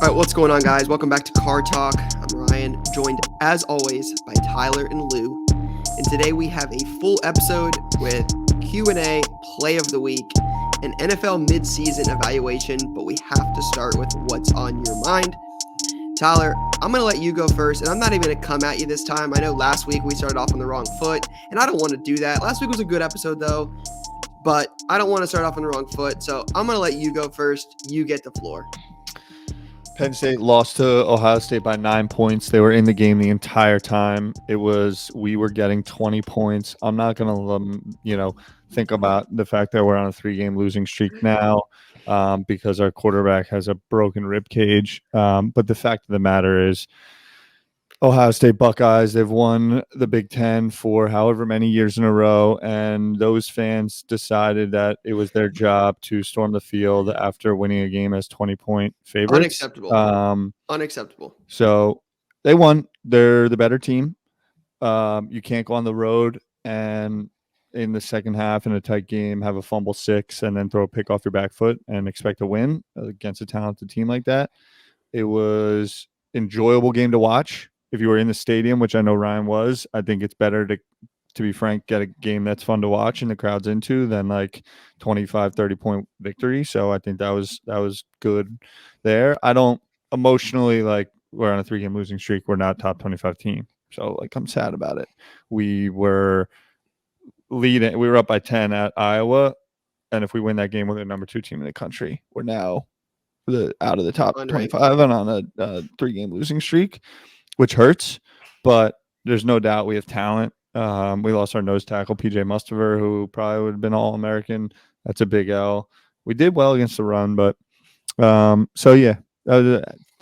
All right, what's going on, guys? Welcome back to Car Talk. I'm Ryan, joined as always by Tyler and Lou. And today we have a full episode with Q&A, Play of the Week, an NFL mid-season evaluation, but we have to start with what's on your mind. Tyler, I'm going to let you go first, and I'm not even going to come at you this time. I know last week we started off on the wrong foot, and I don't want to do that. Last week was a good episode, though, but I don't want to start off on the wrong foot, so I'm going to let you go first. You get the floor. Penn State lost to Ohio State by 9 points. They were in the game the entire time. We were getting 20 points. I'm not going to, think about the fact that we're on a 3-game losing streak now because our quarterback has a broken rib cage. But the fact of the matter is, Ohio State Buckeyes, they've won the Big Ten for however many years in a row, and those fans decided that it was their job to storm the field after winning a game as 20-point favorites. Unacceptable. So they won. They're the better team. You can't go on the road and in the second half in a tight game have a fumble 6 and then throw a pick off your back foot and expect to win against a talented team like that. It was an enjoyable game to watch. If you were in the stadium, which I know Ryan was, I think it's better to be frank, get a game that's fun to watch and the crowd's into than like 25, 30-point victory. So I think that was good there. I don't emotionally, we're on a 3-game losing streak. We're not top 25 team. So I'm sad about it. We were leading. We were up by 10 at Iowa. And if we win that game, we're the number 2 team in the country. We're now out of the top 25 and on a 3-game losing streak, which hurts, but there's no doubt we have talent. We lost our nose tackle, PJ Mustaver, who probably would have been All-American. That's a big L. We did well against the run, but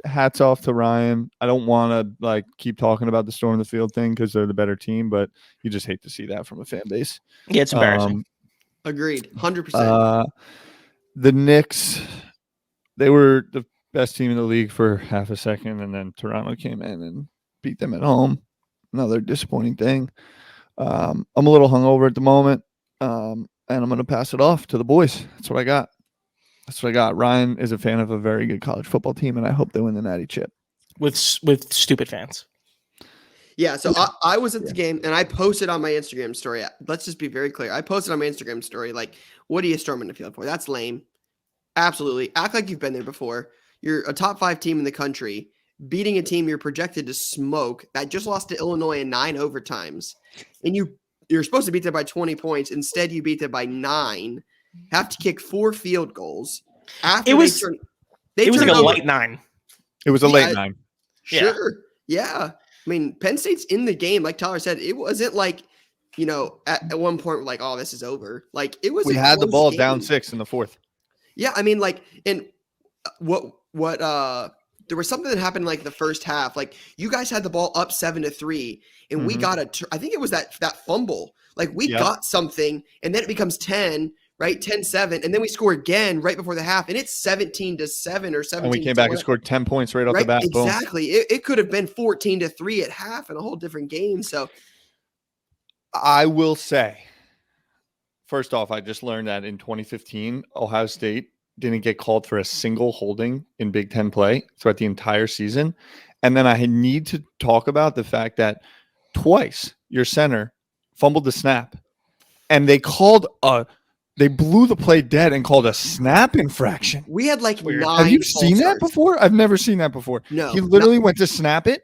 hats off to Ryan. I don't want to keep talking about the storm the field thing because they're the better team, but you just hate to see that from a fan base. Yeah, it's embarrassing. Agreed, 100%. The Knicks, they were the best team in the league for half a second, and then Toronto came in and beat them at home. Another disappointing thing. I'm a little hungover at the moment, and I'm going to pass it off to the boys. That's what I got. Ryan is a fan of a very good college football team, and I hope they win the Natty Chip. With stupid fans. Yeah, so I was at the game, and I posted on my Instagram story. Let's just be very clear. I posted on my Instagram story, what are you storming the field for? That's lame. Absolutely. Act like you've been there before. You're a top 5 team in the country, beating a team you're projected to smoke that just lost to Illinois in 9 overtimes. And you're supposed to beat them by 20 points. Instead, you beat them by 9. Have to kick 4 field goals. After it was like a late 9. It was a late 9. Sure. Yeah. I mean, Penn State's in the game. Like Tyler said, it wasn't at one point we're oh, this is over. It was. We had the ball game. Down 6 in the 4th. Yeah, I mean, and what there was something that happened the first half. You guys had the ball up 7-3, and we got I think it was that fumble. We got something, and then it becomes 10, right? 10-7, and then we score again right before the half, and it's 17-7 or 17. And we came back and scored 10 points right off the bat. Exactly. It could have been 14-3 at half and a whole different game. So I will say, first off, I just learned that in 2015, Ohio State didn't get called for a single holding in Big Ten play throughout the entire season. And then I need to talk about the fact that twice your center fumbled the snap, and they blew the play dead and called a snap infraction. We had 9. Have you seen that before? I've never seen that before. No. He literally went to snap it,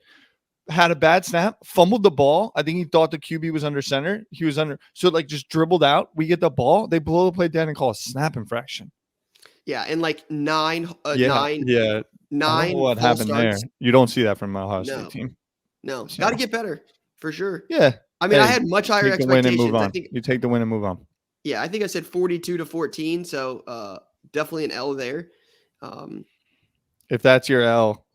had a bad snap, fumbled the ball. I think he thought the QB was under center. He was under, so just dribbled out. We get the ball, they blow the play dead and call a snap infraction. Yeah, and 9. Yeah. 9. What happened starts. there? You don't see that from Ohio State team. No, got to get better for sure. Yeah. I mean, I had much higher expectations. I think you take the win and move on. Yeah, I think I said 42-14, so definitely an L there. If that's your L,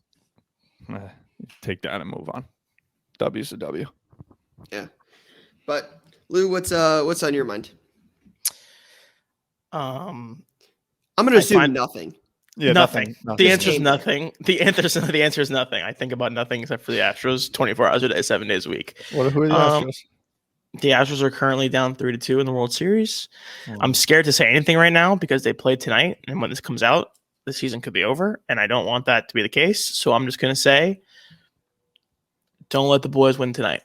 take that and move on. W's a W. Yeah, but Lou, what's on your mind? I'm going to assume nothing. Yeah, nothing. The answer is nothing. The answer is nothing. I think about nothing except for the Astros 24 hours a day, 7 days a week. Who are the Astros? The Astros are currently down 3-2 in the World Series. I'm scared to say anything right now because they play tonight, and when this comes out, the season could be over, and I don't want that to be the case. So I'm just going to say, don't let the boys win tonight.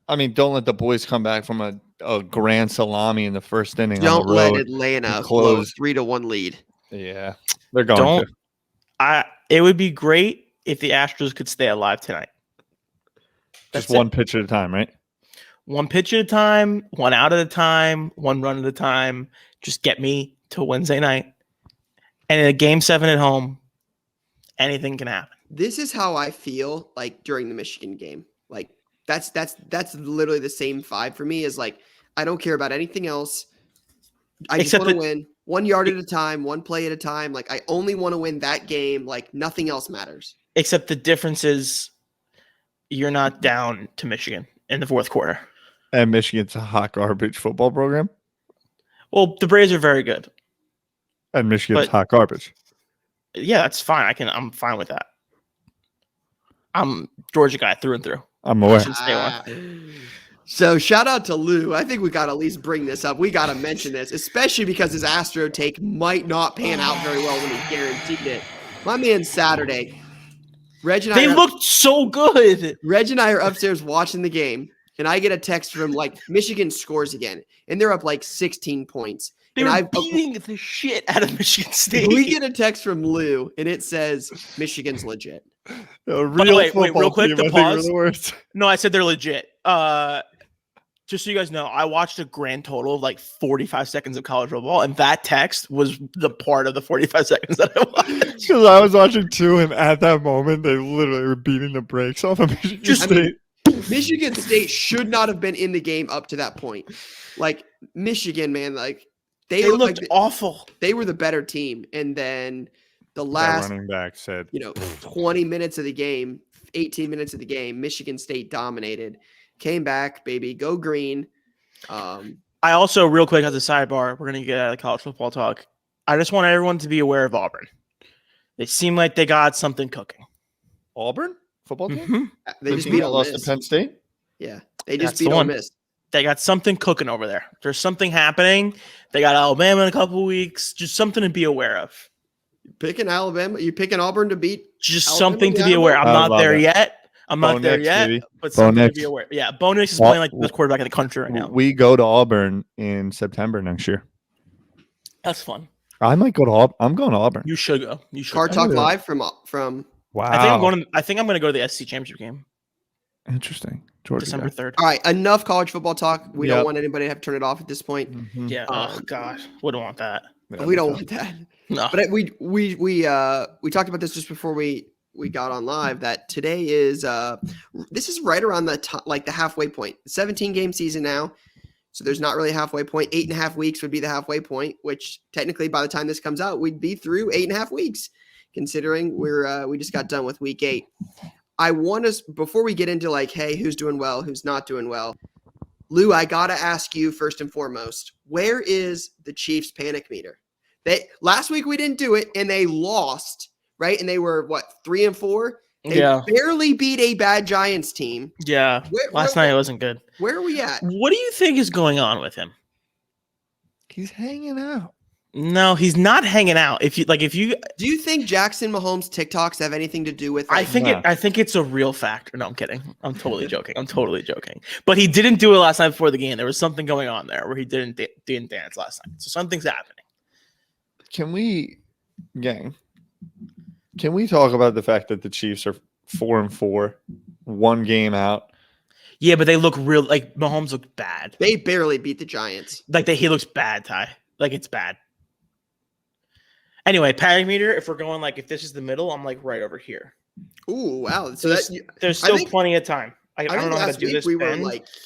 I mean, don't let the boys come back from a grand salami in the first inning Don't on the let road. Atlanta close. blow a 3-1 lead. Yeah, they're going to. It would be great if the Astros could stay alive tonight. Just one pitch at a time, right? One pitch at a time, one out at a time, one run at a time. Just get me to Wednesday night. And in a game 7 at home, anything can happen. This is how I feel like during the Michigan game. Like that's literally the same vibe for me. Is like I don't care about anything else. I just want to win 1 yard at a time, one play at a time. Like I only want to win that game. Like nothing else matters. Except the difference is you're not down to Michigan in the fourth quarter. And Michigan's a hot garbage football program. Well, the Braves are very good. And Michigan's hot garbage. Yeah, that's fine. I'm fine with that. I'm Georgia guy through and through. I'm aware. So shout out to Lou. I think we got to at least bring this up. We got to mention this, especially because his Astro take might not pan out very well when he guaranteed it. My man Saturday. They looked so good. Reg and I are upstairs watching the game, and I get a text from Michigan scores again, and they're up 16 points. They were beating the shit out of Michigan State. We get a text from Lou, and it says Michigan's legit. Wait, real quick, the pause. No, I said they're legit. Just so you guys know, I watched a grand total of 45 seconds of college football, and that text was the part of the 45 seconds that I watched. Because I was watching too, and at that moment, they literally were beating the brakes off of Michigan State. Michigan State should not have been in the game up to that point. Michigan, man, they looked awful. They were the better team, and then the last running back said, 20 minutes of the game, 18 minutes of the game, Michigan State dominated. Came back, baby. Go green. I also, real quick, as a sidebar, we're going to get out of the college football talk. I just want everyone to be aware of Auburn. They seem like they got something cooking. Auburn? Football team? Mm-hmm. They just beat lost to Penn State? Yeah. They just beat Ole Miss. They got something cooking over there. There's something happening. They got Alabama in a couple weeks. Just something to be aware of. Picking Alabama? You picking Auburn to beat? Just something to be aware. I'm not there yet. I'm not there yet, baby. But something to be aware. Yeah, Bo Nix is playing like the best quarterback in the country right now. We go to Auburn in September next year. That's fun. I might go to Auburn. I'm going to Auburn. You should go. You should. Car Talk Live from. Wow. I think I'm going to go to the SEC championship game. Interesting. Georgia December 3rd. All right, enough college football talk. We don't want anybody to have to turn it off at this point. Mm-hmm. Yeah. Oh gosh, wouldn't want that. We don't want that. No. But we talked about this just before we got on live that today is this is right around the halfway point. 17-game season now, so there's not really a halfway point. 8.5 weeks would be the halfway point, which technically by the time this comes out, we'd be through 8.5 weeks, considering we just got done with week 8. I want us, before we get into hey, who's doing well, who's not doing well, Lou, I gotta ask you first and foremost, where is the Chiefs panic meter? Last week we didn't do it, and they lost. Right? And they were, 3-4? They barely beat a bad Giants team. Yeah. Last night it wasn't good. Where are we at? What do you think is going on with him? He's hanging out. No, he's not hanging out. Do you think Jackson Mahomes' TikToks have anything to do with it? I think it's a real factor. No, I'm kidding. I'm totally joking. But he didn't do it last night before the game. There was something going on there where he didn't dance last night. So something's happening. Can we talk about the fact that the Chiefs are 4-4, one game out? Yeah, but they look real. Mahomes looked bad. They barely beat the Giants. He looks bad, Ty. It's bad. Anyway, panic meter. If we're going if this is the middle, I'm right over here. Ooh, wow! So there's still plenty of time. I don't know how to do this. We were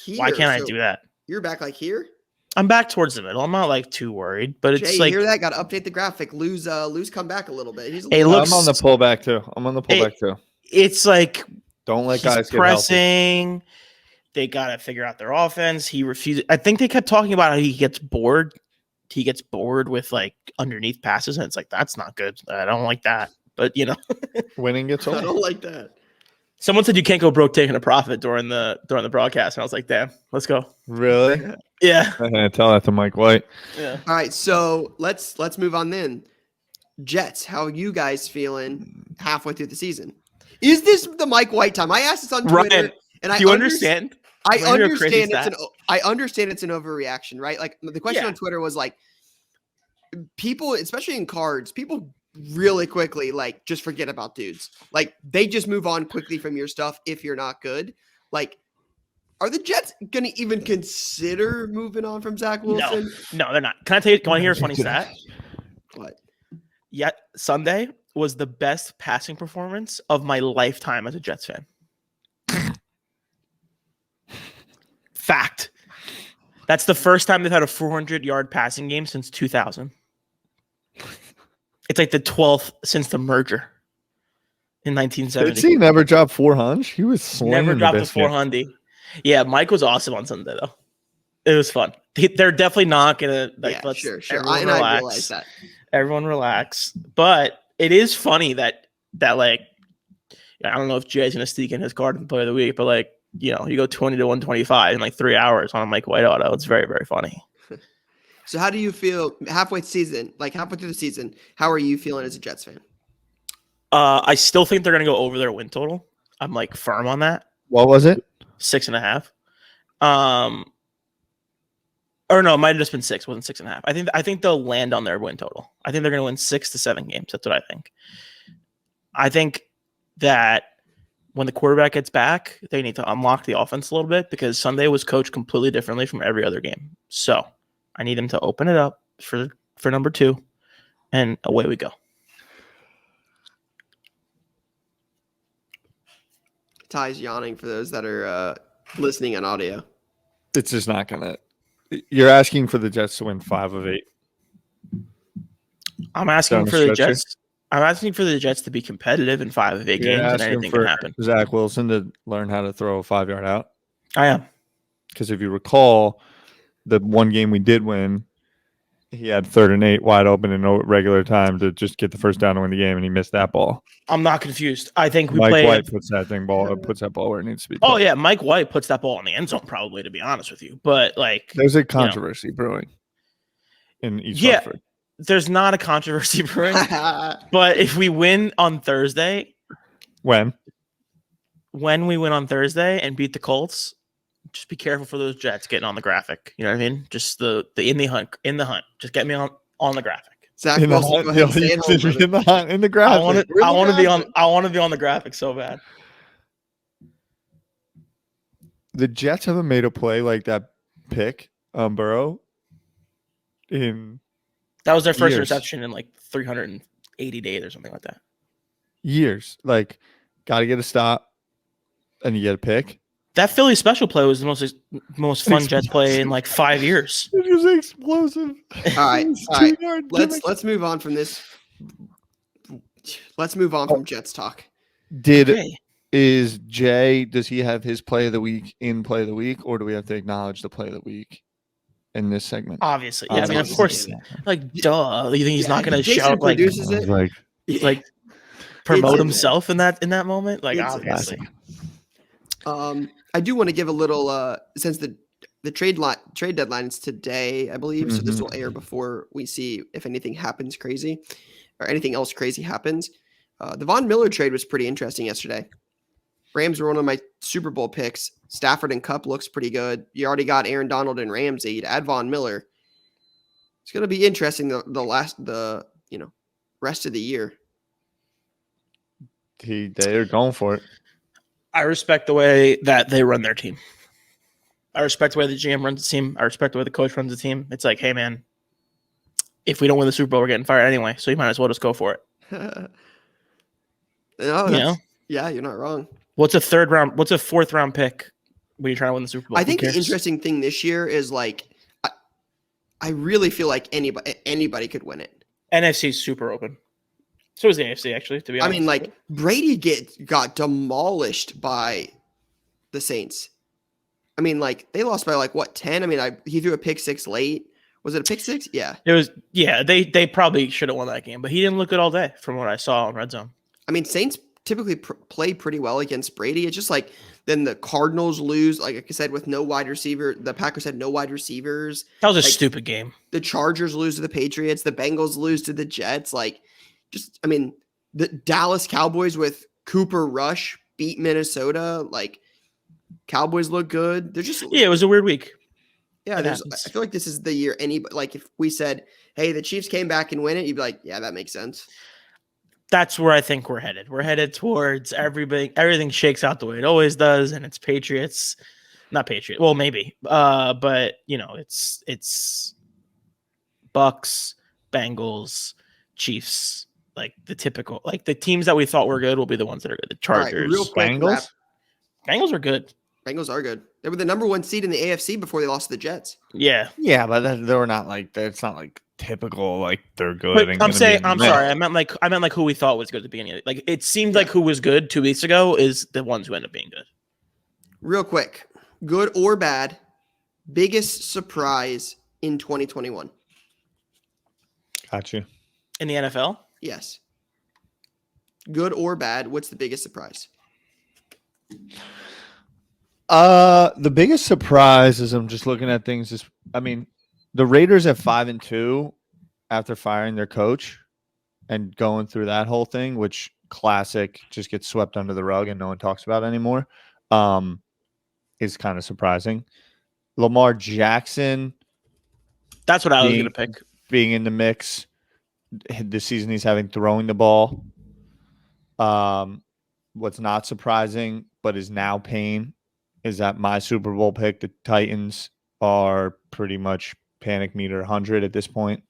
here. Why can't I do that? You're back here. I'm back towards the middle. I'm not too worried, but it's Jay, you hear that? Got to update the graphic. Lou's come back a little bit. I'm on the pullback too. It's don't let guys get pressing. They got to figure out their offense. He refused. I think they kept talking about how he gets bored. He gets bored with underneath passes, and it's that's not good. I don't like that. But winning gets old. I don't like that. Someone said you can't go broke taking a profit during the broadcast, and I was like, damn, let's go. Really? Yeah. I'm gonna tell that to Mike White. Yeah. All right, so let's move on then. Jets, how are you guys feeling halfway through the season? Is this the Mike White time? I asked this on Twitter, Ryan, and I do you understand? I understand it's an overreaction, right? Like the question on Twitter was like, people, especially in cards, people really quickly like just forget about dudes. Like they just move on quickly from your stuff if you're not good. Like, are the Jets going to even consider moving on from Zach Wilson? No, they're not. Can I tell you? Want to hear a funny stat? What? Yeah, Sunday was the best passing performance of my lifetime as a Jets fan. Fact. That's the first time they've had a 400-yard passing game since 2000. It's like the 12th since the merger in 1970. Did he never drop 400? He was never dropped a 400. Yeah, Mike was awesome on Sunday though. It was fun. They're definitely not gonna like. Yeah, sure. Everyone And relax. I realize that. Everyone relax. But it is funny that like, I don't know if Jay's gonna sneak in his card and play of the week, but like, you know, you go 20 to 125 in like 3 hours on a Mike White auto. It's very, very funny. So how do you feel halfway through the season? How are you feeling as a Jets fan? I still think they're gonna go over their win total. I'm like firm on that. What was it? 6.5. Or no, it might have just been 6. It wasn't 6.5. I think they'll land on their win total. I think they're going to win 6 to 7 games. That's what I think. I think that when the quarterback gets back, they need to unlock the offense a little bit because Sunday was coached completely differently from every other game. So I need them to open it up for number 2, and away we go. Ty's yawning for those that are listening on audio. It's just not gonna. You're asking for the Jets to win 5 of 8. I'm asking for the Jets. I'm asking for the Jets to be competitive in 5 of 8 games, and anything can happen. Zach Wilson to learn how to throw a 5-yard out. I am, because if you recall, the one game we did win, he had 3rd and 8 wide open in no regular time to just get the first down to win the game, and he missed that ball. I'm not confused. I think Mike White puts that ball where it needs to be. Oh yeah, Mike White puts that ball in the end zone probably, to be honest with you. But like, there's a controversy brewing in East Hartford. There's not a controversy brewing. But if we win on Thursday, when we win on Thursday and beat the Colts, just be careful for those Jets getting on the graphic. You know what I mean? Just the in the hunt. Just get me on the graphic. Zach Wilson, in the graphic. I want to be on the graphic so bad. The Jets haven't made a play like that pick on Burrow that was their first reception in like 380 days or something like that. Years. Like, got to get a stop and you get a pick. That Philly special play was the most fun Jets play in like 5 years. It was explosive. All right. Let's move on from this. Let's move on from Jets talk. Is Jay, does he have his play of the week in play of the week, or do we have to acknowledge the play of the week in this segment? Obviously. Yeah, I mean, of course. Like, duh. You think he's not going to shout like promote himself in that moment? Like, obviously. I do want to give a little since the trade deadline is today, I believe. So this will air before we see if anything happens crazy or anything else crazy happens. The Von Miller trade was pretty interesting yesterday. Rams were one of my Super Bowl picks. Stafford and Kupp looks pretty good. You already got Aaron Donald and Ramsey to add Von Miller. It's going to be interesting the rest of the year. They're going for it. I respect the way that they run their team. I respect the way the GM runs the team. I respect the way the coach runs the team. It's like, hey, man, if we don't win the Super Bowl, we're getting fired anyway. So you might as well just go for it. Yeah, you're not wrong. What's a 4th round pick when you're trying to win the Super Bowl? I think the interesting thing this year is like, I really feel like anybody could win it. NFC's super open. So is the AFC, actually, to be honest. I mean, like, Brady got demolished by the Saints. I mean, like, they lost by, 10? I mean, he threw a pick 6 late. Was it a pick 6? Yeah. It was, yeah, they probably should have won that game, but he didn't look good all day from what I saw on Red Zone. I mean, Saints typically play pretty well against Brady. It's just like then the Cardinals lose, like I said, with no wide receiver. The Packers had no wide receivers. That was a like, stupid game. The Chargers lose to the Patriots. The Bengals lose to the Jets. The Dallas Cowboys with Cooper Rush beat Minnesota. Like, Cowboys look good. They're just it was a weird week. Yeah, I feel like this is the year if we said, hey, the Chiefs came back and win it, you'd be like, yeah, that makes sense. That's where I think we're headed. We're headed towards everything shakes out the way it always does, and it's Patriots, not Patriots. Well, maybe, but it's Bucks, Bengals, Chiefs, like the typical, like the teams that we thought were good will be the ones that are good. The Chargers, right, real quick, Bengals are good. Bengals are good. They were the number 1 seed in the AFC before they lost to the Jets. Yeah, but they were not like it's not like typical like they're good. But I'm sorry. I meant like who we thought was good at the beginning. Like it seemed like who was good 2 weeks ago is the ones who end up being good. Real quick, good or bad, biggest surprise in 2021. Got you. In the NFL? Yes. Good or bad, what's the biggest surprise? The biggest surprise is I'm just looking at things. The Raiders at 5-2 after firing their coach and going through that whole thing, which classic just gets swept under the rug and no one talks about anymore, is kind of surprising. Lamar Jackson. That's what I was going to pick. Being in the mix this season, he's having throwing the ball. What's not surprising, but is now pain, is that my Super Bowl pick, the Titans, are pretty much panic meter 100 at this point.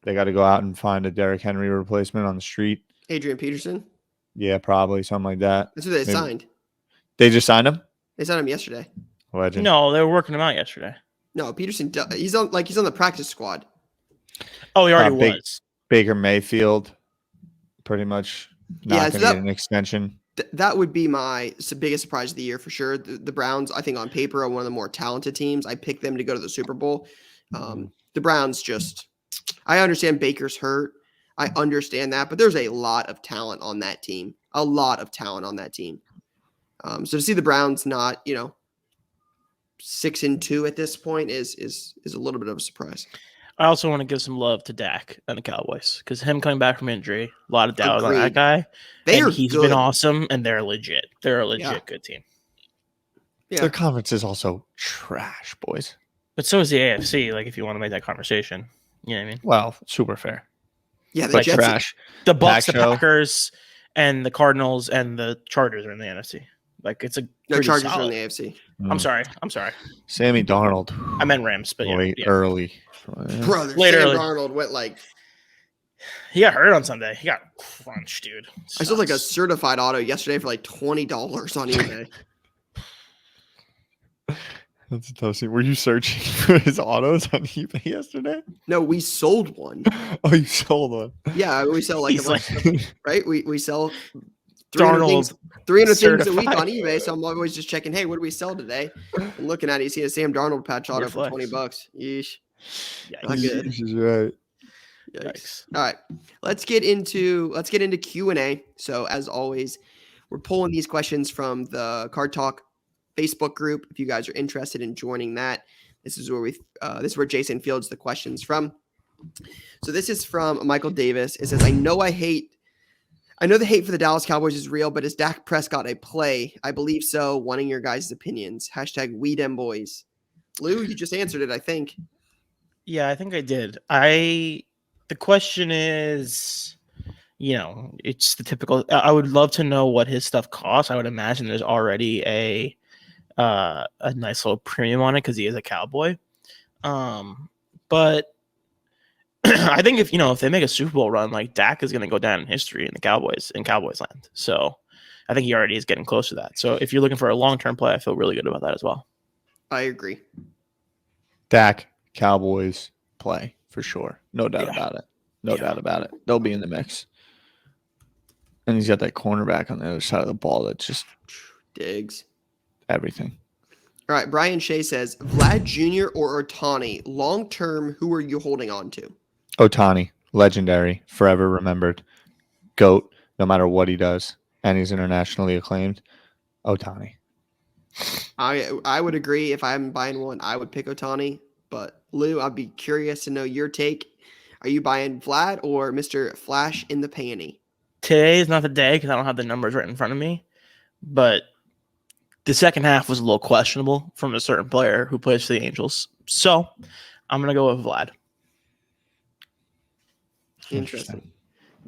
They got to go out and find a Derrick Henry replacement on the street. Adrian Peterson? Yeah, probably something like that. That's who they signed. They just signed him? They signed him yesterday. Legend. No, they were working him out yesterday. No, Peterson, he's on the practice squad. Oh, he already was. Baker Mayfield, pretty much not going to get an extension. That would be my biggest surprise of the year for sure. The Browns, I think on paper, are one of the more talented teams. I picked them to go to the Super Bowl. The Browns I understand Baker's hurt. I understand that, but there's a lot of talent on that team. So to see the Browns not, 6-2 at this point is a little bit of a surprise. I also want to give some love to Dak and the Cowboys because him coming back from injury, a lot of doubt on that guy. He's been awesome, and they're legit. They're a legit good team. Yeah. Their conference is also trash, boys. But so is the AFC. Like, if you want to make that conversation, you know what I mean? Well, super fair. Yeah, the Jets, trash. The Bucks, the Packers, and the Cardinals and the Chargers are in the NFC. Like, it's a Chargers solid. are in the AFC. I'm sorry. Sammy Darnold. I meant Rams, but early. Brother, Sam Darnold went he got hurt on Sunday. He got crunched, dude. I sold a certified auto yesterday for $20 on eBay. That's a tough scene. Were you searching for his autos on eBay yesterday? No, we sold one. Oh, you sold one. Yeah, we sell right? We sell 300 things a week on eBay, so I'm always just checking, hey, what do we sell today? I'm looking at it, you see a Sam Darnold patch auto for $20. Yeesh. Not good. This is right. Yikes. All right. Let's get into Q&A. So as always, we're pulling these questions from the Card Talk Facebook group. If you guys are interested in joining that, this is where Jason fields the questions from. So this is from Michael Davis. It says, I know the hate for the Dallas Cowboys is real, but is Dak Prescott a play? I believe so. Wanting your guys' opinions. # we dem boys. Lou, you just answered it, I think. Yeah, I think I did. The question is, it's the typical. I would love to know what his stuff costs. I would imagine there's already a nice little premium on it because he is a Cowboy. But I think if they make a Super Bowl run, like Dak is going to go down in history in Cowboys land. So I think he already is getting close to that. So if you're looking for a long-term play, I feel really good about that as well. I agree. Dak, Cowboys play for sure. No doubt about it. No doubt about it. They'll be in the mix. And he's got that cornerback on the other side of the ball that just digs everything. All right. Brian Shea says, Vlad Jr. or Ohtani, long-term, who are you holding on to? Ohtani, legendary, forever remembered. GOAT, no matter what he does. and he's internationally acclaimed. Ohtani. I would agree. If I'm buying one, I would pick Ohtani. But Lou, I'd be curious to know your take. Are you buying Vlad or Mr. Flash in the Panty? Today is not the day because I don't have the numbers right in front of me. But the second half was a little questionable from a certain player who plays for the Angels. So I'm going to go with Vlad. Interesting.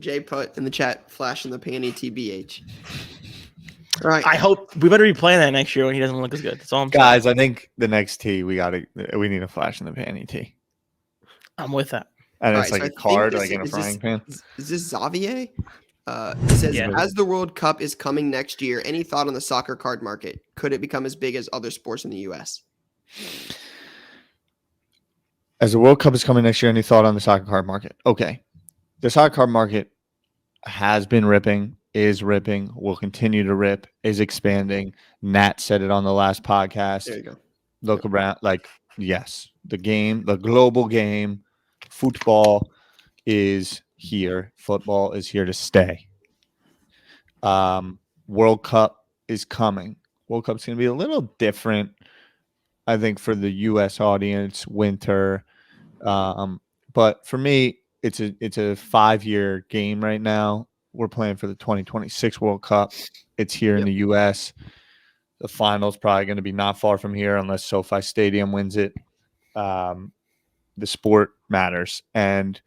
Jay put in the chat, Flash in the Panty, TBH. All right. I hope we better be playing that next year when he doesn't look as good. That's all I'm saying. Guys, I think the next tee we need a flash in the panty tee. I'm with that. And All it's right, like so a card, like in a frying pan. Is this Xavier? It says, as the World Cup is coming next year, any thought on the soccer card market? Could it become as big as other sports in the U.S.? As the World Cup is coming next year, any thought on the soccer card market? Okay. The soccer card market has been ripping, is ripping, will continue to rip, is expanding. Nat said it on the last podcast. There you go. Look around, yes, the game, the global game, football is here. Football is here to stay. World Cup is coming. World Cup's going to be a little different, I think, for the U.S. audience, winter. But for me, it's a 5-year game right now. We're playing for the 2026 World Cup. It's here in the U.S. The final's probably going to be not far from here unless SoFi Stadium wins it. The sport matters. And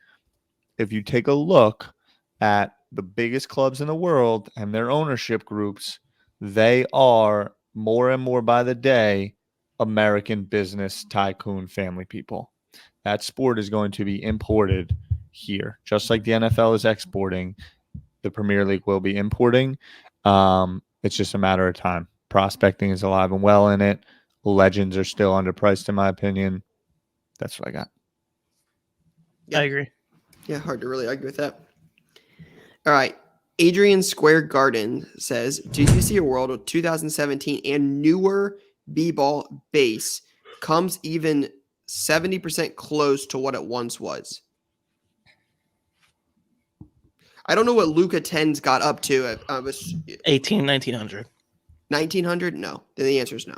if you take a look at the biggest clubs in the world and their ownership groups, they are more and more by the day American business tycoon family people. That sport is going to be imported here, just like the NFL is exporting. The Premier League will be importing. It's just a matter of time. Prospecting is alive and well in it. Legends are still underpriced, in my opinion. That's what I got. I agree. Yeah, hard to really argue with that. All right. Adrian Square Garden says, do you see a world with 2017 and newer B-ball base comes even 70% close to what it once was? I don't know what Luka 10's got up to. 1900. 1900? No. Then the answer is no.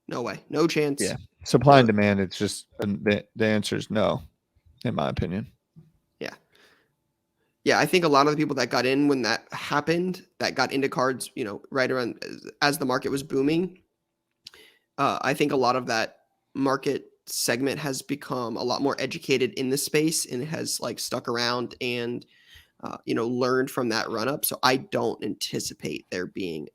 No way. No chance. Yeah. Supply and demand, it's just the answer is no, in my opinion. Yeah. Yeah, I think a lot of the people that got in when that happened, that got into cards, right around as the market was booming, I think a lot of that market segment has become a lot more educated in the space and has stuck around and learned from that run up. So I don't anticipate there being,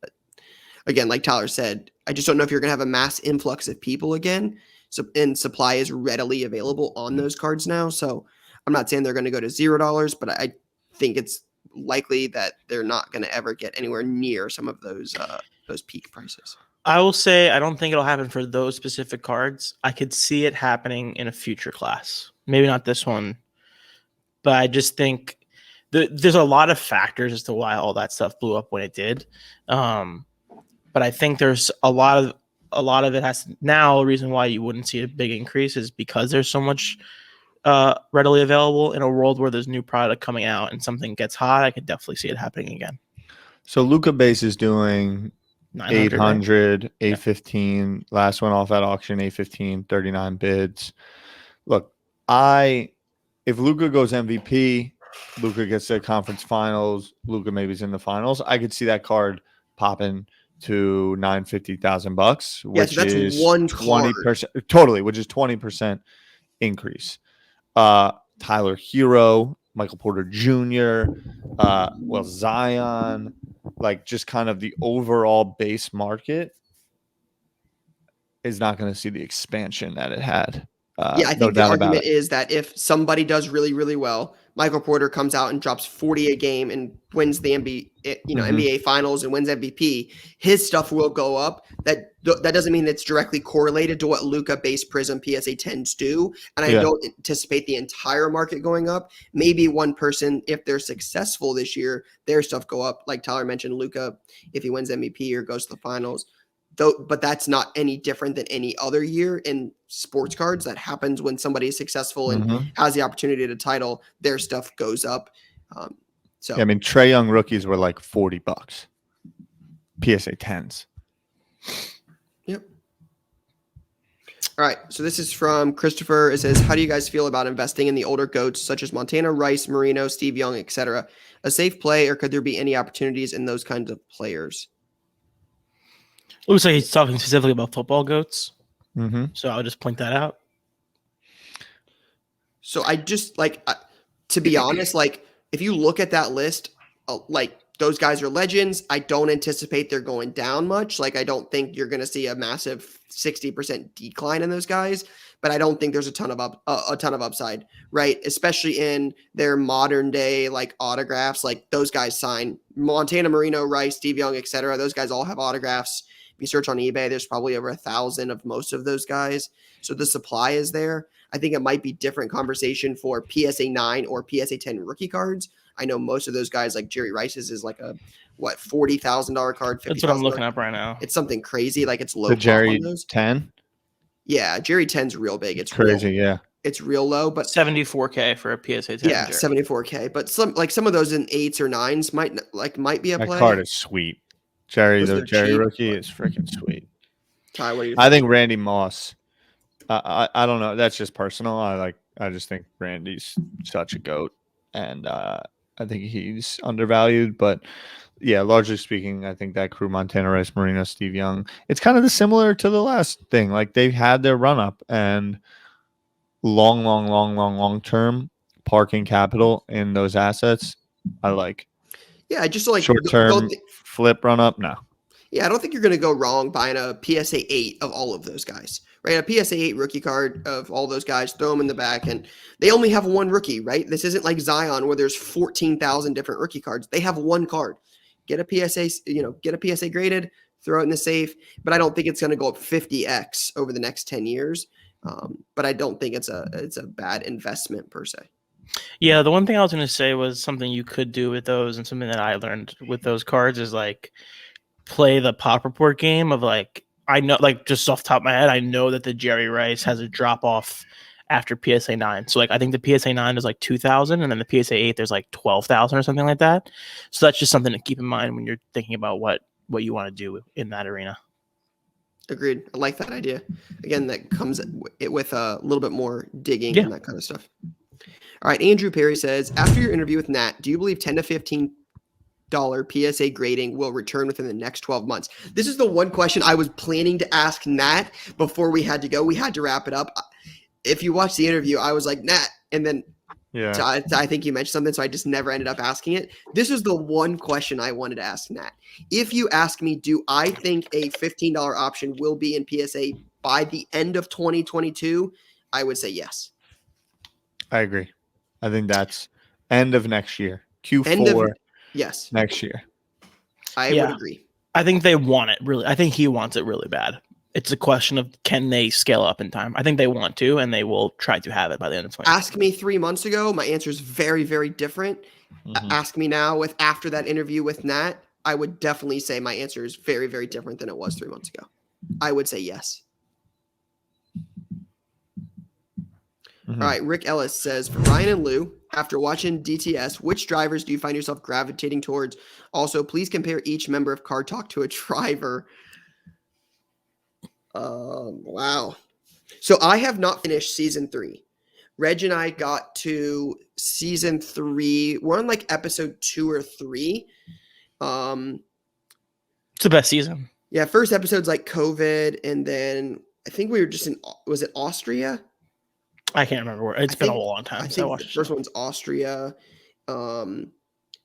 again, like Tyler said, I just don't know if you're going to have a mass influx of people again. So, and supply is readily available on those cards now. So I'm not saying they're going to go to $0, but I think it's likely that they're not going to ever get anywhere near some of those peak prices. I will say I don't think it'll happen for those specific cards. I could see it happening in a future class. Maybe not this one, but I just think there's a lot of factors as to why all that stuff blew up when it did. But I think there's a lot of it has now. The reason why you wouldn't see a big increase is because there's so much readily available. In a world where there's new product coming out and something gets hot, I could definitely see it happening again. So Luka base is doing 800, right? 815. Yeah. Last one off at auction, 815, 39 bids. Look, if Luka goes MVP, Luka gets to the conference finals, Luka maybe is in the finals, I could see that card popping to $950,000, which is 20%, totally, which is 20% increase. Tyler Hero, Michael Porter Jr., Zion, just kind of the overall base market is not going to see the expansion that it had. I think the argument is that if somebody does really, really well, Michael Porter comes out and drops 40 a game and wins the NBA Finals and wins MVP, his stuff will go up. That doesn't mean it's directly correlated to what Luka base Prism PSA 10s do. And I don't anticipate the entire market going up. Maybe one person, if they're successful this year, their stuff go up. Like Tyler mentioned, Luka, if he wins MVP or goes to the finals. But that's not any different than any other year in sports cards. That happens when somebody is successful and has the opportunity to title, their stuff goes up. So yeah, I mean, Trae Young rookies were like $40. PSA 10s. Yep. All right. So this is from Christopher. It says, how do you guys feel about investing in the older GOATs such as Montana, Rice, Marino, Steve Young, etc.? A safe play, or could there be any opportunities in those kinds of players? Looks like he's talking specifically about football GOATs. Mm-hmm. So I'll just point that out. So I just to be honest, like if you look at that list, like those guys are legends. I don't anticipate they're going down much. Like I don't think you're going to see a massive 60% decline in those guys, but I don't think there's a ton of upside, right? Especially in their modern day like autographs, like those guys sign Montana, Marino, Rice, Steve Young, etc. Those guys all have autographs. If you search on eBay, there's probably over 1,000 of most of those guys. So the supply is there. I think it might be different conversation for PSA 9 or PSA 10 rookie cards. I know most of those guys, like Jerry Rice's, is like a $40,000 card. That's what I'm looking up right now. It's something crazy, like it's low. The Jerry 10. Yeah, Jerry 10's real big. It's crazy. Real, yeah, it's real low, but $74K for a PSA 10. Yeah, Jerry. $74K. But some of those in 8s or 9s might be a play. That card is sweet. Jerry, the Jerry cheap, rookie is freaking sweet. Ty, what do you think? I think Randy Moss. I don't know. That's just personal. I just think Randy's such a GOAT, and I think he's undervalued. But yeah, largely speaking, I think that crew, Montana, Rice, Marino, Steve Young, it's kind of similar to the last thing. Like they've had their run up and long term parking capital in those assets. I like. Yeah, just like short term flip run up. No. Yeah, I don't think you're going to go wrong buying a PSA 8 of all of those guys, right? A PSA 8 rookie card of all those guys, throw them in the back, and they only have one rookie, right? This isn't like Zion where there's 14,000 different rookie cards. They have one card. Get a PSA graded, throw it in the safe, but I don't think it's going to go up 50x over the next 10 years. But I don't think it's a bad investment per se. Yeah, the one thing I was going to say was something you could do with those, and something that I learned with those cards is like play the pop report game of like, I know, like just off the top of my head, I know that the Jerry Rice has a drop off after PSA 9. So like I think the PSA 9 is like 2,000, and then the PSA 8 there's like 12,000 or something like that. So that's just something to keep in mind when you're thinking about what you want to do in that arena. Agreed. I like that idea. Again, that comes with a little bit more digging and that kind of stuff. All right, Andrew Perry says, after your interview with Nat, do you believe $10 to $15 PSA grading will return within the next 12 months? This is the one question I was planning to ask Nat before we had to go. We had to wrap it up. If you watch the interview, I was like, Nat, and then I think you mentioned something, so I just never ended up asking it. This is the one question I wanted to ask Nat. If you ask me, do I think a $15 option will be in PSA by the end of 2022? I would say yes. I agree. I think that's end of next year. Q4. Yes. Next year. I would agree. I think they want it really. I think he wants it really bad. It's a question of can they scale up in time. I think they want to, and they will try to have it by the end of 2020. Ask me 3 months ago, my answer is very, very different. Mm-hmm. Ask me now after that interview with Nat, I would definitely say my answer is very, very different than it was 3 months ago. I would say yes. Mm-hmm. All right, Rick Ellis says, for Ryan and Lou, after watching DTS, which drivers do you find yourself gravitating towards? Also, please compare each member of Car Talk to a driver. Wow. So I have not finished season 3. Reg and I got to season 3. We're on like episode 2 or 3. It's the best season. Yeah, first episode's like COVID, and then I think we were just in, was it Austria? I can't remember where. It's been a long time. I think the first one's Austria.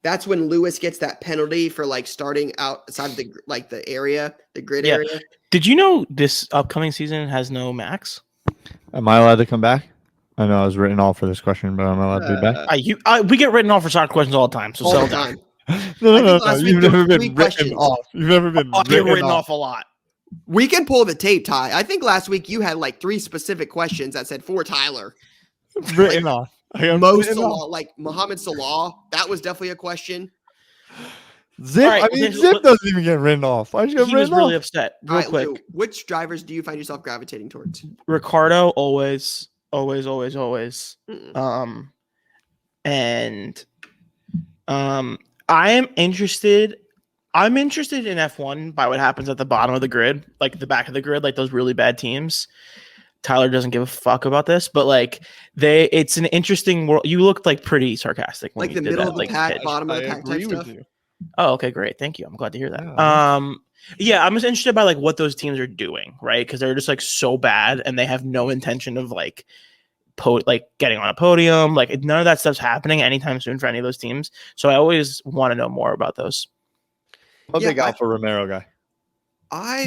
That's when Lewis gets that penalty for like starting outside of the area, the grid area. Did you know this upcoming season has no max? Am I allowed to come back? I know I was written off for this question, but I'm allowed to be back. We get written off for soccer questions all the time. So all the time. No. You've never been written off. You've never been written off a lot. We can pull the tape, Ty. I think last week you had like 3 specific questions that said for Tyler. Written off. Salah, like Mohamed Salah, that was definitely a question. Zip, right, Zip doesn't even get written off. He was really upset. Real quick. Lou, which drivers do you find yourself gravitating towards? Ricardo, always. And I'm interested in F1 by what happens at the bottom of the grid, like the back of the grid, like those really bad teams. Tyler doesn't give a fuck about this, but like it's an interesting world. You looked like pretty sarcastic when Like you the did middle that, of the like pack, pitch. bottom of the I pack agree type with stuff. you. Oh, okay, great. Thank you. I'm glad to hear that. Yeah. Yeah, I'm just interested by like what those teams are doing, right? Because they're just like so bad and they have no intention of like getting on a podium. Like none of that stuff's happening anytime soon for any of those teams. So I always want to know more about those. I'm a big Alfa Romero guy.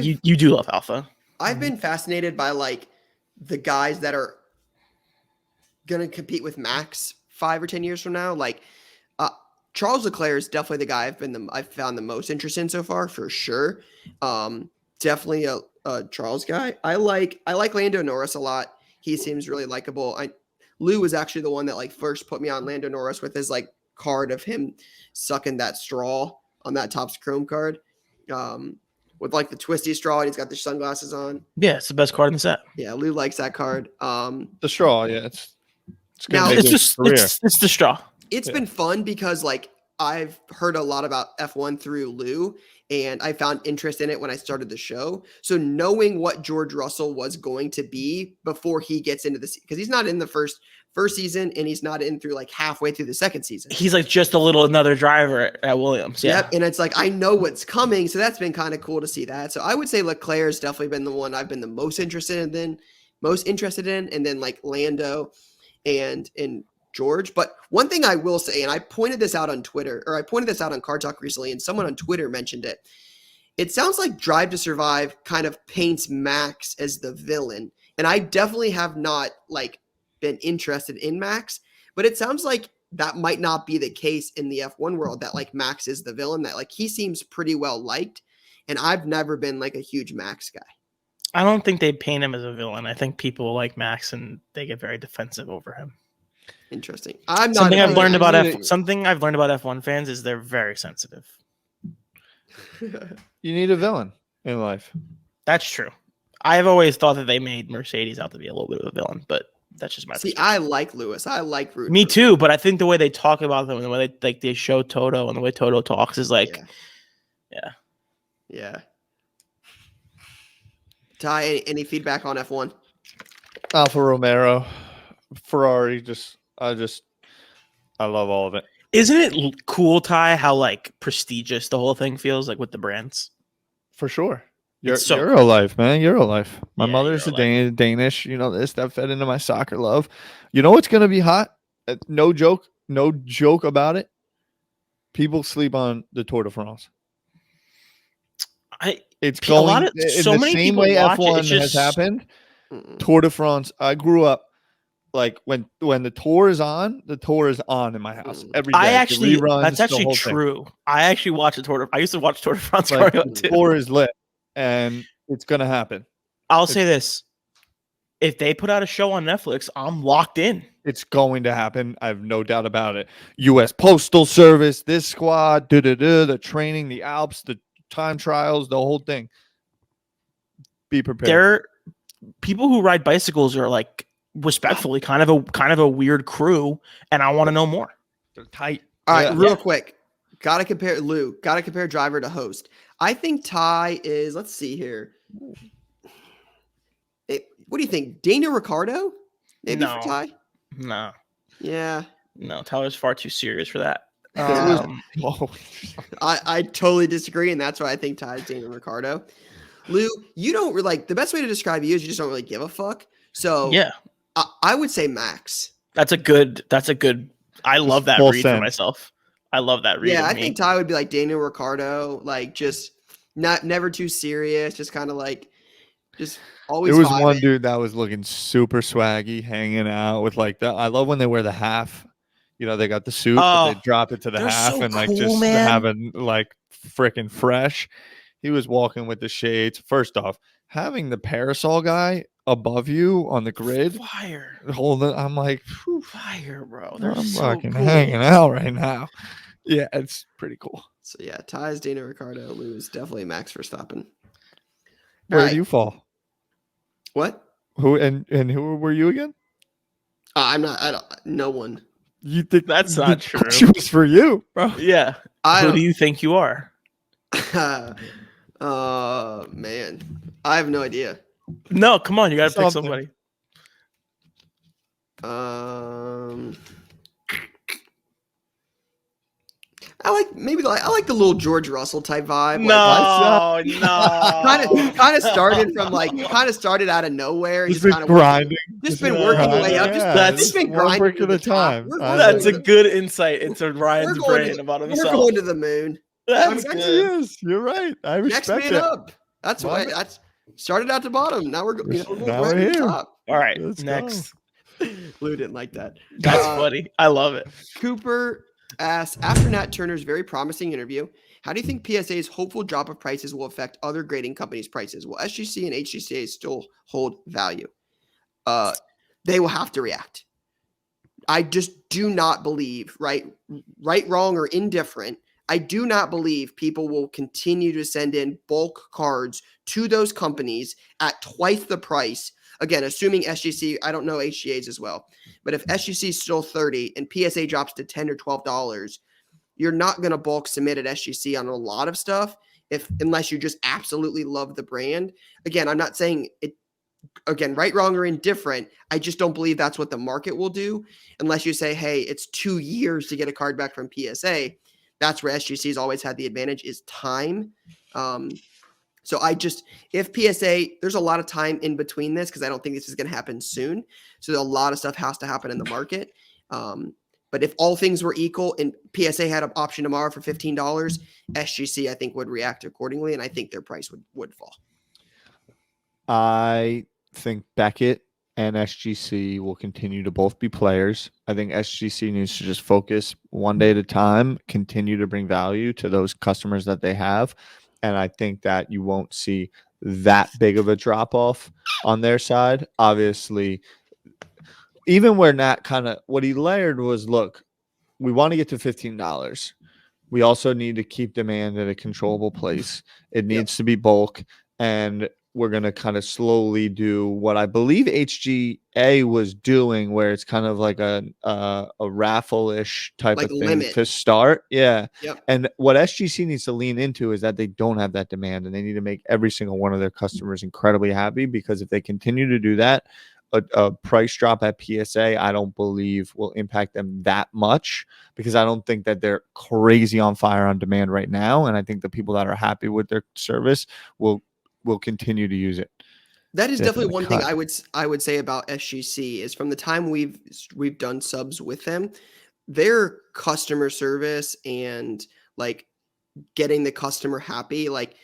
You do love Alpha. I've been fascinated by like the guys that are gonna compete with Max 5 or 10 years from now. Like Charles Leclerc is definitely the guy I've found the most interest in so far, for sure. Definitely a Charles guy. I like Lando Norris a lot. He seems really likable. Lou was actually the one that like first put me on Lando Norris with his like card of him sucking that straw on that Topps Chrome card. With like the twisty straw, and he's got the sunglasses on. Yeah, it's the best card in the set. Yeah, Lou likes that card. The straw, yeah, it's now it's the straw. It's been fun because like I've heard a lot about F1 through Lou, and I found interest in it when I started the show. So knowing what George Russell was going to be before he gets into this, because he's not in the first season, and he's not in through like halfway through the second season. He's like just another driver at Williams. Yeah. Yep. And it's like, I know what's coming. So that's been kind of cool to see that. So I would say Leclerc has definitely been the one I've been the most interested in, and then like Lando and George. But one thing I will say, and I pointed this out on Twitter, or I pointed this out on Car Talk recently, and someone on Twitter mentioned it. It sounds like Drive to Survive kind of paints Max as the villain. And I definitely have not like been interested in Max, but it sounds like that might not be the case in the F1 world, that like Max is the villain, that like he seems pretty well liked. And I've never been like a huge Max guy. I don't think they paint him as a villain. I think people like Max and they get very defensive over him. Interesting. I'm not something I've learned about F1 fans is they're very sensitive. You need a villain in life. That's true. I've always thought that they made Mercedes out to be a little bit of a villain, but that's just my perspective. I like Lewis. I like Rudy. Me too, but I think the way they talk about them and the way they show Toto and the way Toto talks is like, yeah. Ty, any feedback on F1? Alfa Romero, Ferrari, I love all of it. Isn't it cool, Ty, how like prestigious the whole thing feels like with the brands? For sure. Eurolife, man. Eurolife. My mother's Eurolife. Danish. You know this. That fed into my soccer love. You know what's gonna be hot? No joke about it. People sleep on the Tour de France. It's going in the same way F1 has happened. Tour de France. I grew up like when the tour is on in my house every day. That's actually true. I actually watch I used to watch Tour de France. Like, the tour is lit. And it's going to happen. I'll say this. If they put out a show on Netflix, I'm locked in. It's going to happen. I have no doubt about it. U.S. Postal Service, this squad, the training, the Alps, the time trials, the whole thing. Be prepared. People who ride bicycles are like, respectfully, kind of a weird crew, and I want to know more. They're tight. All right, real quick. Gotta compare driver to host. I think Ty is, let's see here. What do you think? Daniel Ricciardo? Maybe for Ty? No. Yeah. No, Tyler's far too serious for that. I totally disagree, and that's why I think Ty is Daniel Ricciardo. Lou, you don't like, the best way to describe you is you just don't really give a fuck. So yeah, I would say Max. That's a good. I love that read for myself. I love that read. Yeah, I think Ty would be like Daniel Ricciardo, like just never too serious, just kind of like just always. There was one dude that was looking super swaggy, hanging out with like I love when they wear the half. You know, they got the suit, but they drop it to the half and like just having like freaking fresh. He was walking with the shades. First off, having the parasol guy above you on the grid, fire. I'm like, fire, bro. I'm fucking hanging out right now. Yeah, it's pretty cool. So yeah, Ty's Daniel Ricciardo, Lou is definitely Max Verstappen. Where do you fall? What? Who and who were you again? I'm not. No one. You think That's not true? It was for you, bro. Yeah. Who do you think you are? Man, I have no idea. No, come on, you gotta pick somebody. I like the little George Russell type vibe. No, Kind of started out of nowhere. Just been grinding. Just been working your way up. Just been grinding one brick at a time. That's a good insight into Ryan's brain about himself. We're going to the moon. That's good. Yes, you're right. I respect Next man it. up. That's why. That's started at the bottom. Now we're going we're here. to the top. All right, Let's next. Lou didn't like that. That's funny. I love it. Cooper asks, after Nat Turner's very promising interview, how do you think PSA's hopeful drop of prices will affect other grading companies' prices? Will SGC and HGCA still hold value? They will have to react. I just do not believe, right, wrong, or indifferent, I do not believe people will continue to send in bulk cards to those companies at twice the price. Again, assuming SGC, I don't know HGAs as well, but if SGC is still $30 and PSA drops to $10 or $12, you're not going to bulk submit at SGC on a lot of stuff unless you just absolutely love the brand. Again, I'm not saying it, again, right, wrong, or indifferent. I just don't believe that's what the market will do unless you say, hey, it's 2 years to get a card back from PSA. That's where SGC's always had the advantage is time. So if PSA, there's a lot of time in between this because I don't think this is going to happen soon. So a lot of stuff has to happen in the market. But if all things were equal and PSA had an option tomorrow for $15, SGC, I think, would react accordingly. And I think their price would fall. I think Beckett and SGC will continue to both be players. I think SGC needs to just focus one day at a time, continue to bring value to those customers that they have. And I think that you won't see that big of a drop off on their side. Obviously, even where Nat what he layered was, look, we want to get to $15. We also need to keep demand at a controllable place. It needs to be bulk. And we're going to kind of slowly do what I believe HGA was doing, where it's kind of like a raffle-ish type of thing limit to start. Yeah. Yep. And what SGC needs to lean into is that they don't have that demand, and they need to make every single one of their customers incredibly happy, because if they continue to do that, a price drop at PSA, I don't believe will impact them that much, because I don't think that they're crazy on fire on demand right now. And I think the people that are happy with their service will continue to use it. That is definitely one thing I would say about SGC is from the time we've done subs with them, their customer service and like getting the customer happy, like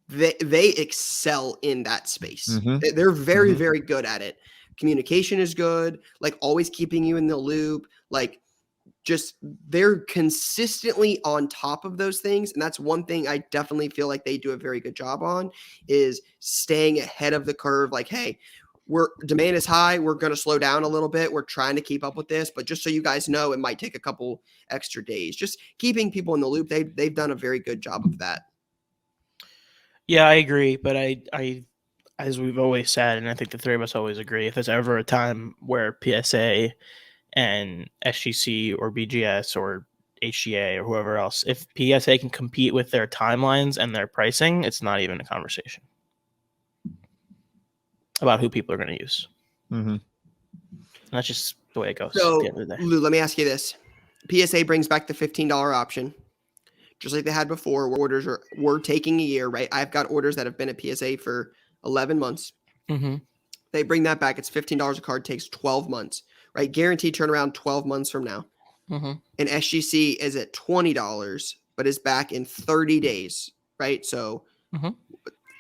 they excel in that space. Mm-hmm. They're very, very good at it. Communication is good, like always keeping you in the loop, like just they're consistently on top of those things. And that's one thing I definitely feel like they do a very good job on, is staying ahead of the curve. Like, hey, demand is high. We're going to slow down a little bit. We're trying to keep up with this, but just so you guys know, it might take a couple extra days. Just keeping people in the loop. They've done a very good job of that. Yeah, I agree. But I, as we've always said, and I think the three of us always agree, if there's ever a time where PSA and SGC or BGS or HGA or whoever else, if PSA can compete with their timelines and their pricing, it's not even a conversation about who people are going to use. Mm-hmm. That's just the way it goes. So, at the end of the day. Lou, let me ask you this. PSA brings back the $15 option, just like they had before, where orders were taking a year, right? I've got orders that have been at PSA for 11 months. Mm-hmm. They bring that back. It's $15 a card, takes 12 months. Right, guaranteed turnaround 12 months from now. Mm-hmm. And SGC is at $20, but is back in 30 days, right? So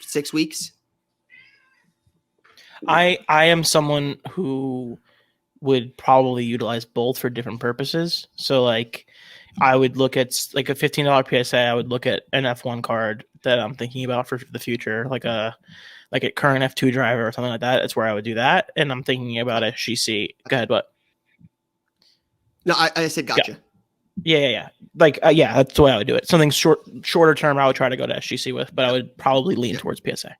6 weeks. I am someone who would probably utilize both for different purposes. So like I would look at like a $15 PSA. I would look at an F1 card that I'm thinking about for the future, like a current F2 driver or something like that. That's where I would do that. And I'm thinking about SGC. Go ahead, what? No, I said gotcha. Yeah. Like, that's the way I would do it. Something shorter term, I would try to go to SGC with, but I would probably lean towards PSA.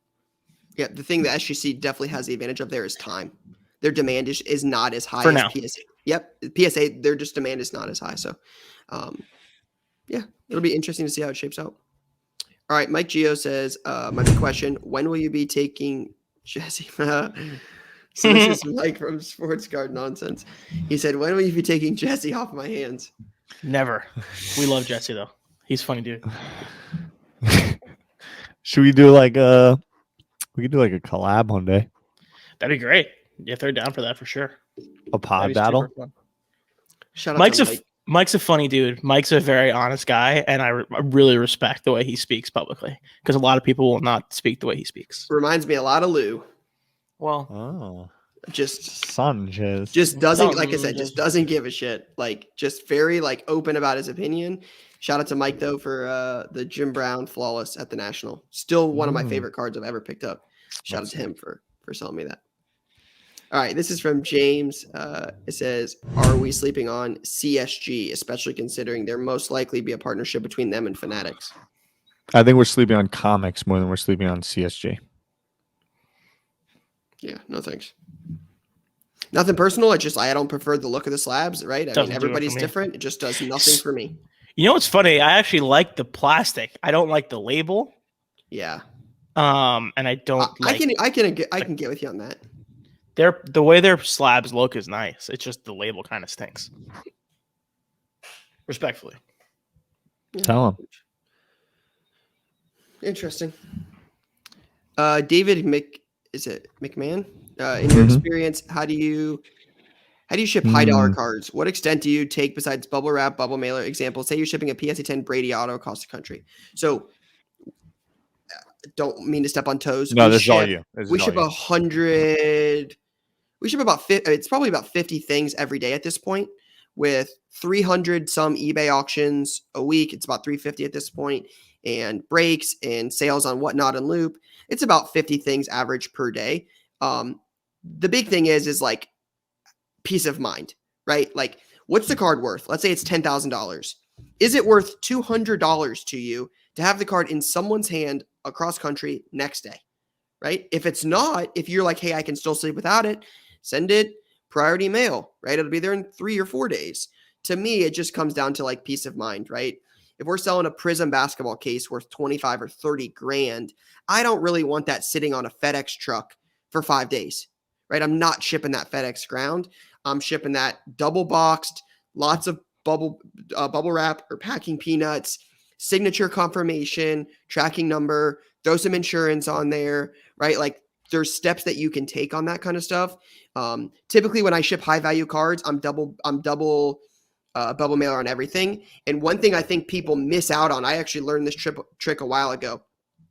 Yeah, the thing that SGC definitely has the advantage of there is time. Their demand is not as high for as now. PSA. Yep. PSA, their just demand is not as high. So, yeah, it'll be interesting to see how it shapes out. All right. Mike Geo says, my big question, when will you be taking Jesse? So this is Mike from Sports Card Nonsense. He said, when will you be taking Jesse off my hands? Never. We love Jesse, though. He's a funny dude. Should we do like a collab one day? That'd be great. Yeah, they're down for that for sure. A pod battle? Shout out to Mike. Mike's a funny dude. Mike's a very honest guy, and I really respect the way he speaks publicly, because a lot of people will not speak the way he speaks. Reminds me a lot of Lou. Well, just Sanchez. Just doesn't, like I said, just doesn't give a shit. Like, just very like open about his opinion. Shout out to Mike though for the Jim Brown flawless at the National. Still one of my favorite cards I've ever picked up. Shout out to him for selling me that. All right, this is from James. It says, "Are we sleeping on CSG, especially considering there most likely be a partnership between them and Fanatics?" I think we're sleeping on comics more than we're sleeping on CSG. Yeah, no thanks. Nothing personal. It's just I don't prefer the look of the slabs, right? I mean, everybody's different. It just does nothing for me. You know what's funny? I actually like the plastic. I don't like the label. Yeah. And I don't. I can get with you on that. The way their slabs look is nice. It's just the label kind of stinks. Respectfully. Yeah. Tell him. Interesting. David McMahon? In your experience, how do you ship high dollar cards? What extent do you take besides bubble wrap, bubble mailer? Example, say you're shipping a PSA 10 Brady auto across the country. So don't mean to step on toes. No, this is all you. We ship 100. We ship about 50. It's probably about 50 things every day at this point, with 300 some eBay auctions a week. It's about 350 at this point, and breaks and sales on Whatnot and Loop. It's about 50 things average per day. The big thing is like peace of mind, right? Like, what's the card worth? Let's say it's $10,000. Is it worth $200 to you to have the card in someone's hand across country next day, right? If it's not, if you're like, hey, I can still sleep without it, send it priority mail, right? It'll be there in 3 or 4 days. To me, it just comes down to like peace of mind, right? If we're selling a Prism basketball case worth 25 or 30 grand, I don't really want that sitting on a FedEx truck for 5 days, right? I'm not shipping that FedEx ground. I'm shipping that double boxed, lots of bubble wrap or packing peanuts, signature confirmation, tracking number, throw some insurance on there, right? Like, there's steps that you can take on that kind of stuff. Typically when I ship high value cards, I'm double bubble mailer on everything. And one thing I think people miss out on, I actually learned this trick a while ago.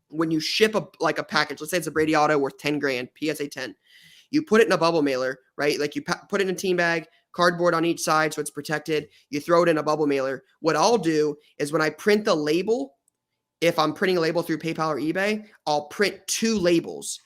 When you ship a package, let's say it's a Brady auto worth 10 grand, PSA 10, you put it in a bubble mailer, right? Like you put it in a team bag, cardboard on each side so it's protected. You throw it in a bubble mailer. What I'll do is when I print the label, if I'm printing a label through PayPal or eBay, I'll print 2 labels.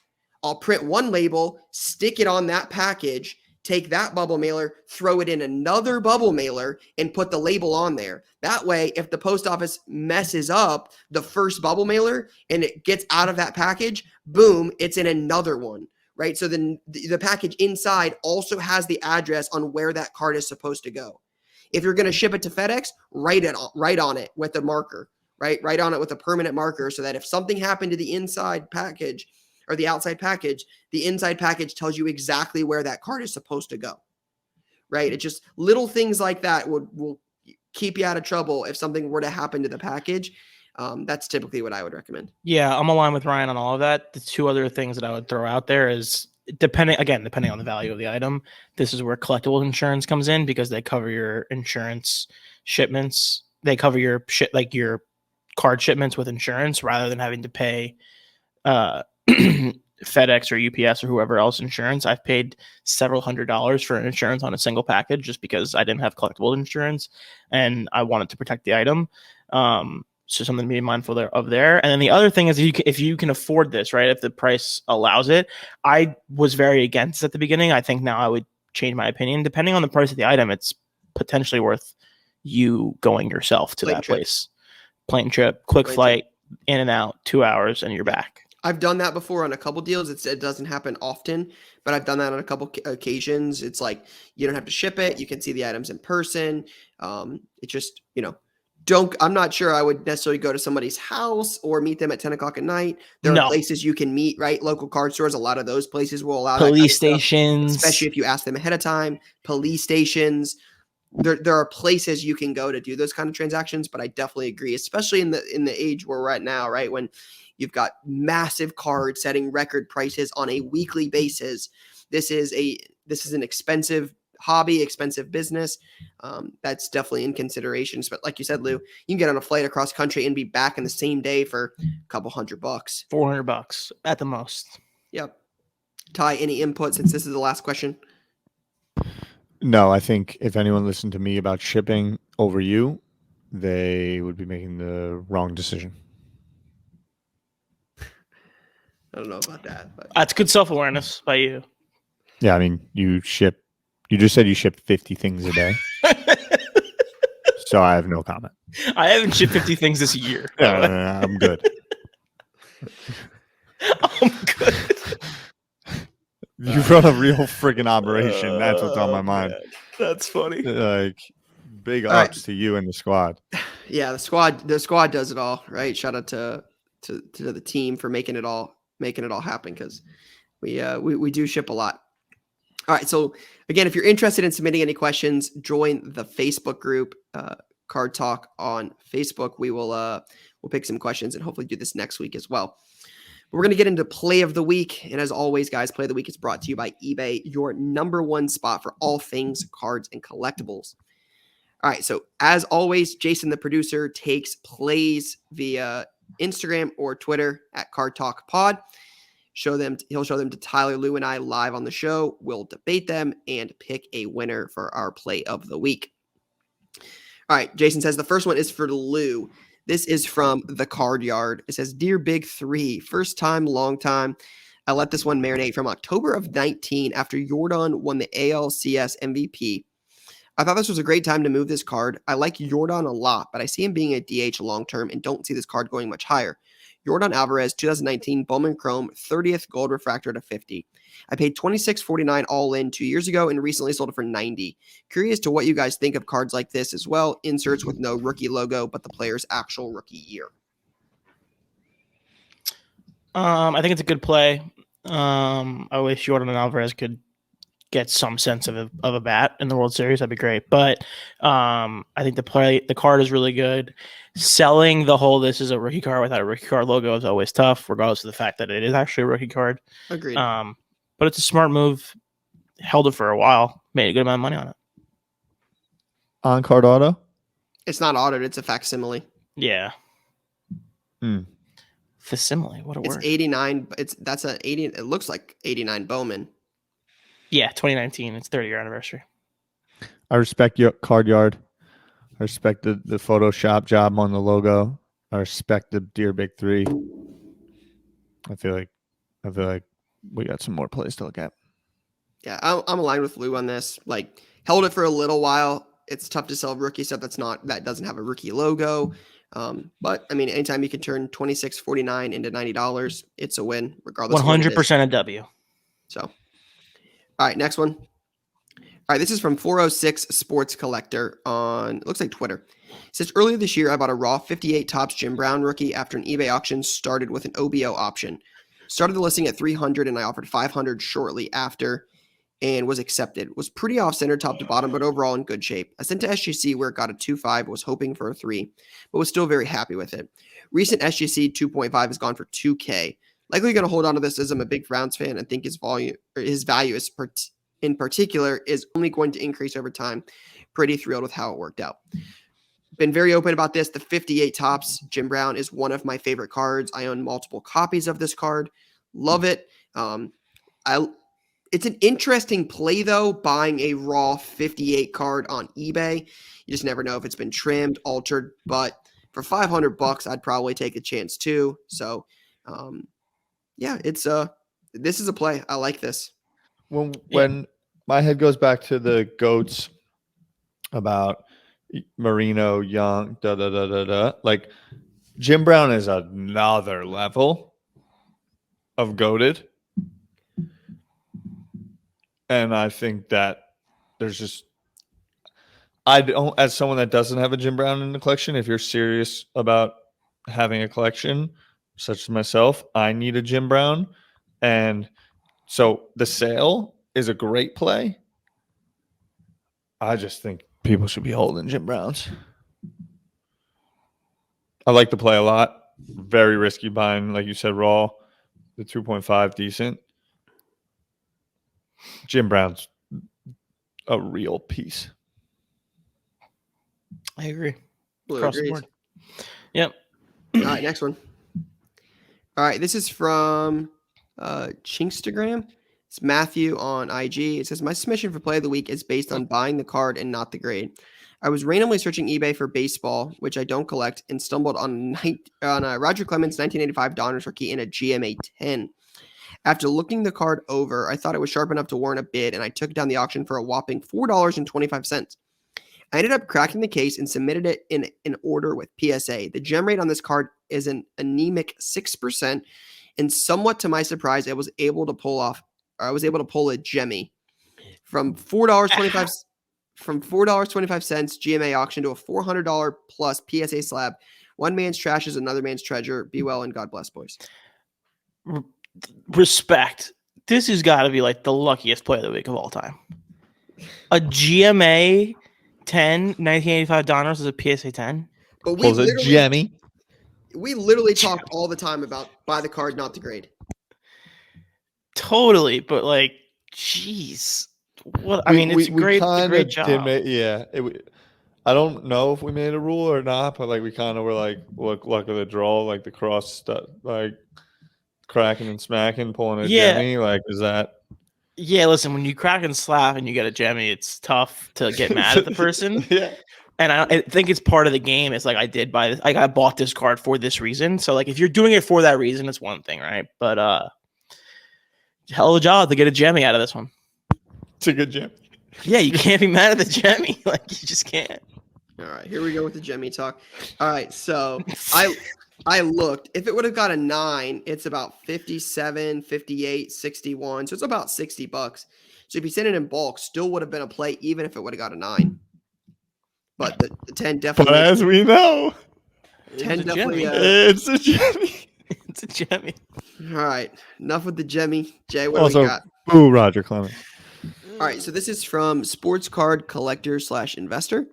I'll print one label, stick it on that package, take that bubble mailer, throw it in another bubble mailer, and put the label on there. That way, if the post office messes up the first bubble mailer and it gets out of that package, boom, it's in another one, right? So then the package inside also has the address on where that card is supposed to go. If you're going to ship it to FedEx, write on it with a marker, right? Write on it with a permanent marker so that if something happened to the inside package or the outside package, the inside package tells you exactly where that card is supposed to go, right? It's just little things like that will keep you out of trouble if something were to happen to the package. That's typically what I would recommend. Yeah, I'm aligned with Ryan on all of that. The 2 other things that I would throw out there is depending on the value of the item, this is where collectible insurance comes in, because they cover your insurance shipments. They cover your your card shipments with insurance rather than having to pay FedEx or UPS or whoever else insurance. I've paid several $100s for insurance on a single package just because I didn't have collectible insurance and I wanted to protect the item. So something to be mindful of there. And then the other thing is if you can afford this, right? If the price allows it, I was very against at the beginning. I think now I would change my opinion. Depending on the price of the item, it's potentially worth you going yourself to that place. Plane trip, quick flight, in and out, 2 hours, and you're back. I've done that before on a couple deals. It doesn't happen often, but I've done that on a couple occasions. It's like you don't have to ship it. You can see the items in person. It just, I'm not sure I would necessarily go to somebody's house or meet them at 10 o'clock at night. There are places you can meet, right? Local card stores. A lot of those places will allow police that kind of stations, stuff, especially if you ask them ahead of time. Police stations. There are places you can go to do those kind of transactions, but I definitely agree, especially in the age we're at now, right? When you've got massive cards setting record prices on a weekly basis. This is an expensive hobby, expensive business. That's definitely in considerations. But like you said, Lou, you can get on a flight across country and be back in the same day for a couple $100, $400 at the most. Yep. Ty, any input since this is the last question? No, I think if anyone listened to me about shipping over you, they would be making the wrong decision. I don't know about that, but that's good self-awareness by you. Yeah, I mean, you just said you ship 50 things a day. So I have no comment. I haven't shipped 50 things this year. I'm good. I'm good. You run a real freaking operation. That's what's on my mind. Man. That's funny. Like, big All ups to you and the squad. Yeah, the squad does it all, right? Shout out to the team for making it all happen, because we do ship a lot. All right, so again, if you're interested in submitting any questions, join the Facebook group, Card Talk on Facebook. We'll pick some questions and hopefully do this next week as well. But we're going to get into play of the week, and as always, guys, play of the week is brought to you by eBay, your number one spot for all things cards and collectibles. All right, so as always, Jason, the producer, takes plays via Instagram or Twitter at Card Talk Pod. He'll show them to Tyler, Lou, and I live on the show. We'll debate them and pick a winner for our play of the week. All right, Jason says the first one is for Lou. This is from the Card Yard. It says, "Dear Big Three, first time, long time. I let this one marinate from October of 19 after Jordan won the ALCS MVP. I thought this was a great time to move this card. I like Jordan a lot, but I see him being a DH long-term and don't see this card going much higher. Jordan Alvarez, 2019 Bowman Chrome, 30th gold refractor to 50. I paid $26.49 all in 2 years ago and recently sold it for $90. Curious to what you guys think of cards like this as well. Inserts with no rookie logo, but the player's actual rookie year." I think it's a good play. I wish Jordan Alvarez could get some sense of a bat in the World Series. That'd be great. But I think the card is really good. Selling the whole "this is a rookie card" without a rookie card logo is always tough, regardless of the fact that it is actually a rookie card. Agreed. But it's a smart move. Held it for a while. Made a good amount of money on it. On card auto? It's not autoed. It's a facsimile. Yeah. Facsimile. What a word. It's 89. That's a 80. It looks like 89 Bowman. Yeah, 2019. It's 30-year anniversary. I respect your Card Yard. I respect the Photoshop job on the logo. I respect the Dear Big Three. I feel like we got some more plays to look at. Yeah, I'm aligned with Lou on this. Like, held it for a little while. It's tough to sell rookie stuff that doesn't have a rookie logo. But I mean, anytime you can turn $26.49 into $90, it's a win, regardless. 100% a W. So, all right, next one. All right, this is from 406 Sports Collector on, it looks like Twitter. It says, "Earlier this year, I bought a raw 58 Topps Jim Brown rookie after an eBay auction started with an OBO option. Started the listing at 300 and I offered 500 shortly after and was accepted. Was pretty off center top to bottom, but overall in good shape. I sent to SGC where it got a 2.5, was hoping for a 3, but was still very happy with it. Recent SGC 2.5 has gone for 2K. Likely going to hold on to this as I'm a big Browns fan and think his value is in particular is only going to increase over time. Pretty thrilled with how it worked out. Been very open about this. The 58 Topps Jim Brown is one of my favorite cards. I own multiple copies of this card. Love it. It's an interesting play, though, buying a raw 58 card on eBay. You just never know if it's been trimmed, altered, but for $500, I'd probably take a chance too. So, yeah, this is a play. I like this. When my head goes back to the GOATs about Marino, Young, like Jim Brown is another level. of goated. And I think that there's just I don't, as someone that doesn't have a Jim Brown in the collection, if you're serious about having a collection, such as myself, I need a Jim Brown. And so the sale is a great play. I just think people should be holding Jim Browns. I like the play a lot. Very risky buying, like you said, raw. The 2.5, decent. Jim Brown's a real piece. I agree. Blue Across the agrees. board. Yep. All right, next one. All right, this is from Chinkstagram. It's Matthew on IG. It says, my submission for play of the week is based on buying the card and not the grade. I was randomly searching eBay for baseball, which I don't collect, and stumbled on Roger Clemens 1985 Donruss rookie in a GMA 10. After looking the card over, I thought it was sharp enough to warrant a bid, and I took it down the auction for a whopping $4.25. I ended up cracking the case and submitted it in an order with PSA. The gem rate on this card is an anemic 6%, and somewhat to my surprise, I was able to pull a GEMMY from $4.25 GMA auction to a $400 plus PSA slab. One man's trash is another man's treasure. Be well and God bless, boys. Respect. This has got to be like the luckiest play of the week of all time. A GMA 10 1985 Donruss is a PSA 10. But we literally talk all the time about buy the card, not the grade. Totally, but like, jeez, what? I mean, it's great. It's a great job. I don't know if we made a rule or not, but like we kind of were like, luck of the draw, like the cross stuff, like cracking and smacking, pulling a GEMMY. Like, is that? Yeah, listen, when you crack and slap and you get a GEMMY, it's tough to get mad at the person. Yeah. And I think it's part of the game. It's like I did buy this. Like I bought this card for this reason. So like if you're doing it for that reason, it's one thing, right? But hell of a job to get a GEMMY out of this one. It's a good GEMMY. Yeah, you can't be mad at the GEMMY. Like you just can't. All right, here we go with the GEMMY talk. All right, so I looked. If it would have got a 9, it's about 57, 58, 61. So it's about $60. So if you send it in bulk, still would have been a play, even if it would have got a 9. But the 10 definitely. But as we know, 10 definitely. It's a GEMMY. It's a GEMMY. All right, enough with the GEMMY. Jay, what do we got? Ooh, Roger Clemens. All right, so this is from Sports Card Collector / Investor.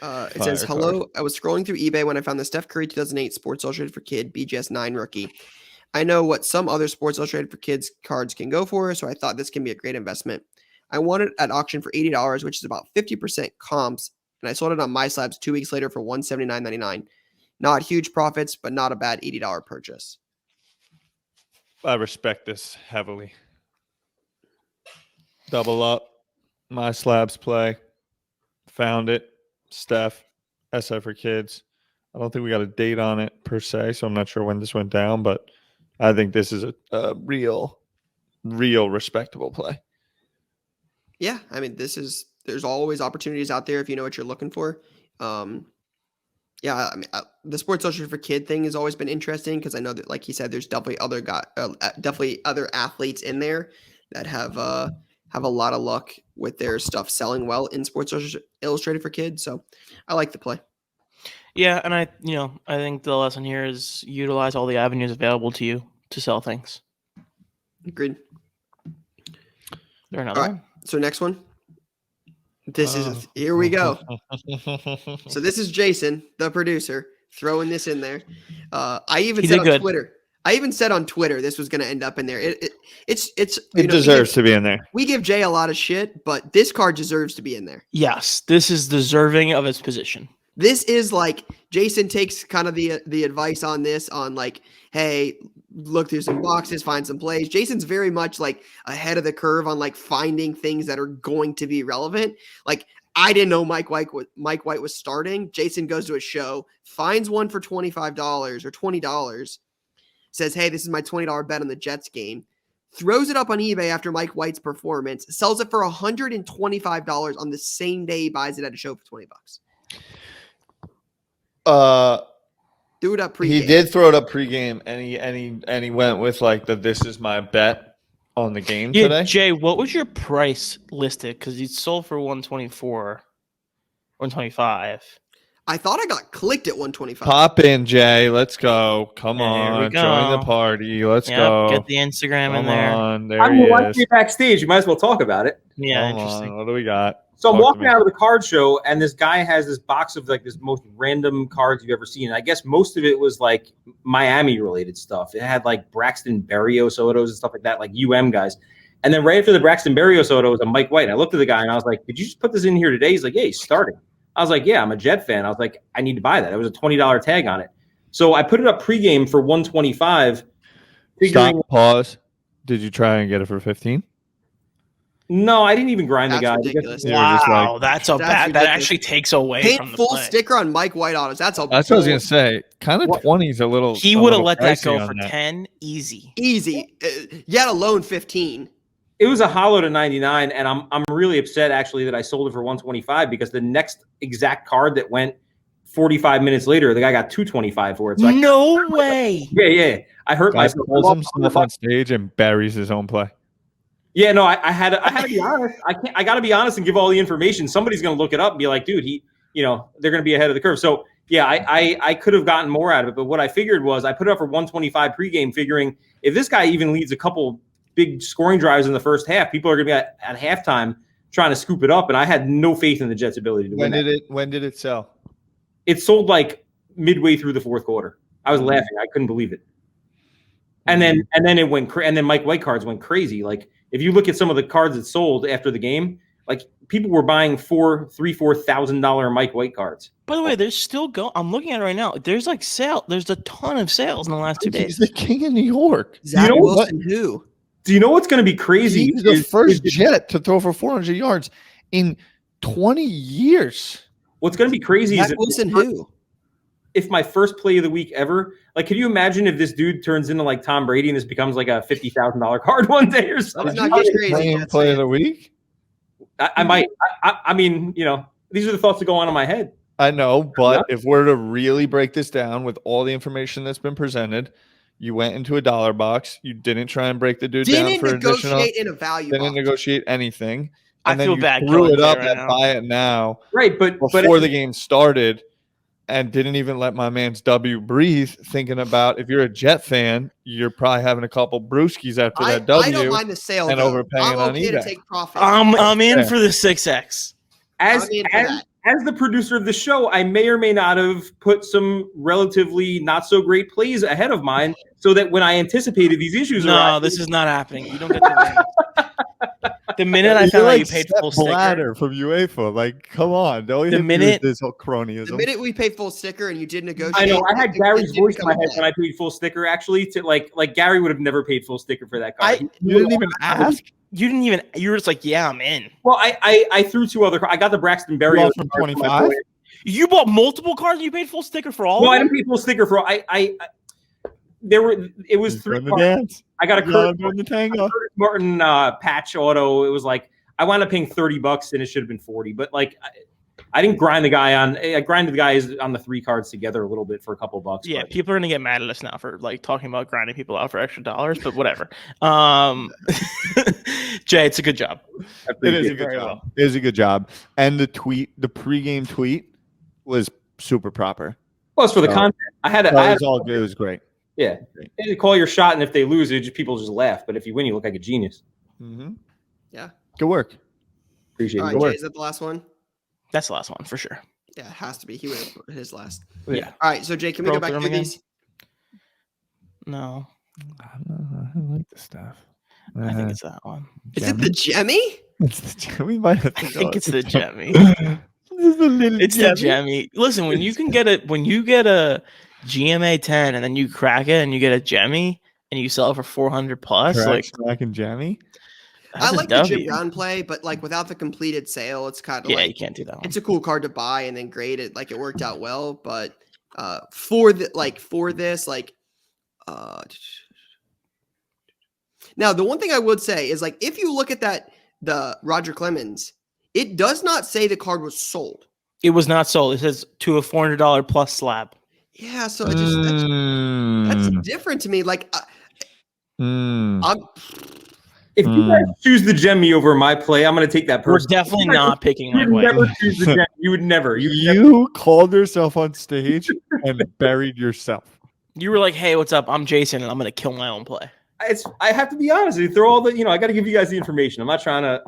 It says, hello, I was scrolling through eBay when I found the Steph Curry 2008 Sports Illustrated for Kid BGS 9 rookie. I know what some other Sports Illustrated for Kids cards can go for, so I thought this can be a great investment. I won it at auction for $80, which is about 50% comps, and I sold it on my slabs 2 weeks later for $179.99. Not huge profits, but not a bad $80 purchase. I respect this heavily. Double up. My slabs play. Found it. Steph. SF for Kids. I don't think we got a date on it per se, so I'm not sure when this went down, but I think this is a real respectable play. Yeah, I mean, there's always opportunities out there if you know what you're looking for. Yeah, I mean, the Sports Illustrated for Kid thing has always been interesting because I know that, like he said, there's definitely other athletes in there that have a lot of luck with their stuff selling well in Sports Illustrated for Kids. So I like the play. Yeah, and I think the lesson here is utilize all the avenues available to you to sell things. Agreed. There another one? So next one. Here we go. So this is Jason, the producer, throwing this in there. I even said on Twitter this was going to end up in there. It deserves to be in there. We give Jay a lot of shit, but this card deserves to be in there. Yes, this is deserving of its position. This is like Jason takes kind of the advice on this on like, hey, look through some boxes, find some plays. Jason's very much like ahead of the curve on like finding things that are going to be relevant. Like I didn't know Mike White was starting. Jason goes to a show, finds one for $25 or $20, says, hey, this is my $20 bet on the Jets game, throws it up on eBay after Mike White's performance, sells it for $125 on the same day he buys it at a show for $20. Threw it up pregame. He did throw it up pregame, and he went with like this is my bet on the game today. Jay, what was your price listed? Because you sold for 124, 125. I thought I got clicked at 125. Pop in, Jay. Let's go. Come There we on. go. Join the party. Let's go. Get the Instagram Come in there. on. There I'm he watching is. backstage. You might as well talk about it. Yeah, Come interesting. on. What do we got? So I'm Talk to walking me. out of the card show, and this guy has this box of like this most random cards you've ever seen. And I guess most of it was like Miami related stuff. It had like Braxton Berrios autos and stuff like that, like guys. And then right after the Braxton Berrios auto was a Mike White. And I looked at the guy and I was like, "Did you just put this in here today?" He's like, "Yeah, he's starting." I was like, "Yeah, I'm a Jet fan." I was like, "I need to buy that." It was a $20 tag on it. So I put it up pregame for 125. Stop. Pause. Did you try and get it for 15? No, I didn't even grind That's the guy. ridiculous. You were just Wow, like- that's That's bad. That ridiculous. actually takes away Paint from the full play. sticker on Mike White autos. That's That's what I was gonna say. Kind of 20 is a little. He a would have little let that pricey go on for that. 10 easy. easy. Yet alone 15. It was a Holo to 99, and I'm really upset actually that I sold it for 125 because the next exact card that went 45 minutes later, the guy got 225 for it. So No way. yeah. I hurt Guys myself. pulls himself on stage and buries his own play. Yeah, no, I had to be honest. I got to be honest and give all the information. Somebody's going to look it up and be like, dude, they're going to be ahead of the curve. So yeah, I could have gotten more out of it, but what I figured was I put it up for 125 pregame, figuring if this guy even leads a couple big scoring drives in the first half, people are going to be at halftime trying to scoop it up, and I had no faith in the Jets' ability to win. When did it sell? It sold like midway through the fourth quarter. I was laughing. I couldn't believe it. And then it went and then Mike White cards went crazy. Like if you look at some of the cards that sold after the game, like people were buying $4,000 Mike White cards. By the way, there's still I'm looking at it right now. There's like there's a ton of sales in the last 2 days. He's the king of New York. Zach know Wilson, who? Do you know what's going to be crazy? He's the first Jet to throw for 400 yards in 20 years. What's going to be crazy Zach is Wilson, who? if my first play of the week ever, like, could you imagine if this dude turns into like Tom Brady and this becomes like a $50,000 card one day or something? Let's not get crazy. Playing Jets play of fan. the week? I might. I mean, these are the thoughts that go on in my head. I know, but if we're to really break this down with all the information that's been presented, you went into a dollar box. You didn't try and break the dude down Didn't for additional. negotiate in a value Didn't box. negotiate anything. I And then feel you bad threw going it up there right at now. buy it now Right, but before the game started, and didn't even let my man's W breathe. Thinking about if you're a Jet fan, you're probably having a couple brewskis after that W. I don't mind the sale. and though. overpaying I'm on okay to eBay. take profit. I'm in Yeah. for the 6X. as I'm in for as, that. as the producer of the show, I may or may not have put some relatively not so great plays ahead of mine, so that when I anticipated these issues, No, this is not happening. You don't get to win. The minute I found out you paid full sticker, Bladder from UEFA. Like, come on. Don't The even minute- use this whole cronyism. The minute we paid full sticker and you did negotiate, I know I had it Gary's didn't voice in come my into head play. when I paid full sticker. Actually, to like Gary would have never paid full sticker for that card. You didn't even ask. you didn't even. You were just like, yeah, I'm in. Well, I threw two other. I got the Braxton Berrios from card for my 25? boy. You bought multiple cards and you paid full sticker for all No, I of them? didn't pay full sticker for. It was He's three doing the cards. dance. I got a Yeah, Curtis doing the tango. Martin patch auto. It was like I wound up paying $30 and it should have been 40. But like I didn't grind the guy on. I grinded the guys on the three cards together a little bit for a couple bucks. Yeah, but. people are gonna get mad at us now for like talking about grinding people out for extra dollars, but whatever. Jay, it's a good job. I It is appreciate a good very job. well. It is a good job. And the pregame tweet was super proper. Well, it's for the So- content. I had It a was all good. It was great. yeah. You call your shot, and if they lose, people just laugh. But if you win, you look like a genius. Mm-hmm. Yeah. Good work. Appreciate All it. right, work. Jay, is that the last one? That's the last one for sure. Yeah, it has to be. He would have put his last. Yeah. All right, so Jay, can we go Broke back them through again? these? No, I like this stuff. I think it's that one. Is it the Jemmy? We might have to I think it's the Gemmy. This is a little It's the Gemmy. Listen, when you get a GMA 10 and then you crack it and you get a Gemmy and you sell it for 400 plus, like Crack and jammy. that's I a like the Jim W. Brown play, but like without the completed sale, it's kind of Yeah, you like can't do that one. it's a cool card to buy and then grade it. Like it worked out well, but for this, now the one thing I would say is like if you look at the Roger Clemens, it does not say the card was sold. It was not sold. It says to a $400 plus slab. Yeah, so I just that's different to me. Like, I'm. If you guys choose the Gemmy over my play, I'm going to take that person. We're definitely not picking You Mike would White. never choose the Gemmy. You would never. You called yourself on stage and buried yourself. You were like, "Hey, what's up? I'm Jason, and I'm going to kill my own play." I have to be honest. You throw all the, I got to give you guys the information. I'm not trying to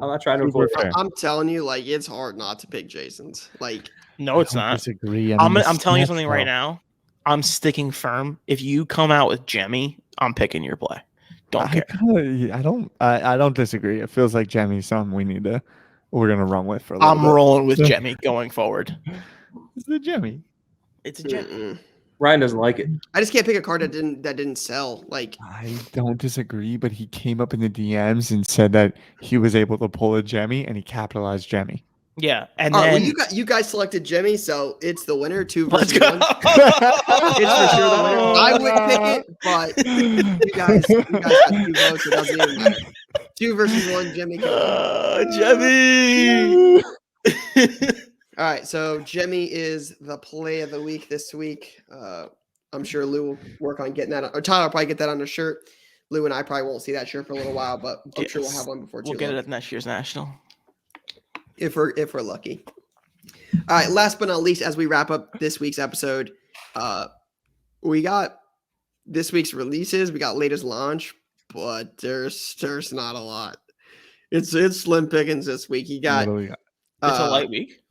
avoid it. I'm telling you, like, it's hard not to pick Jason's. Like, no, it's not. Disagree. I'm telling you something right now. I'm sticking firm. If you come out with Gemmy, I'm picking your play. Don't care. I don't disagree. It feels like Gemmy's something we're gonna run with for a little bit. Rolling with Gemmy going forward. It's the Gemmy. It's a Gemmy. Ryan doesn't like it. I just can't pick a card that didn't sell. Like, I don't disagree, but he came up in the DMs and said that he was able to pull a Gemmy and he capitalized Gemmy. Yeah, and all then right, well, you guys selected Gemmy, so it's the winner. 2 let's versus go. 1. It's for sure the winner. I wouldn't pick it, but you guys got 2 votes. It doesn't even matter. 2 versus 1, Gemmy. Gemmy. All right, so Gemmy is the play of the week this week. I'm sure Lou will work on getting that, or Tyler will probably get that on the shirt. Lou and I probably won't see that shirt for a little while, but I'm sure we'll have one before too long. We'll get it at next year's national. If we're lucky. All right, last but not least, as we wrap up this week's episode, we got this week's releases. We got latest launch, but there's not a lot. It's slim pickings this week. You got it's a light week.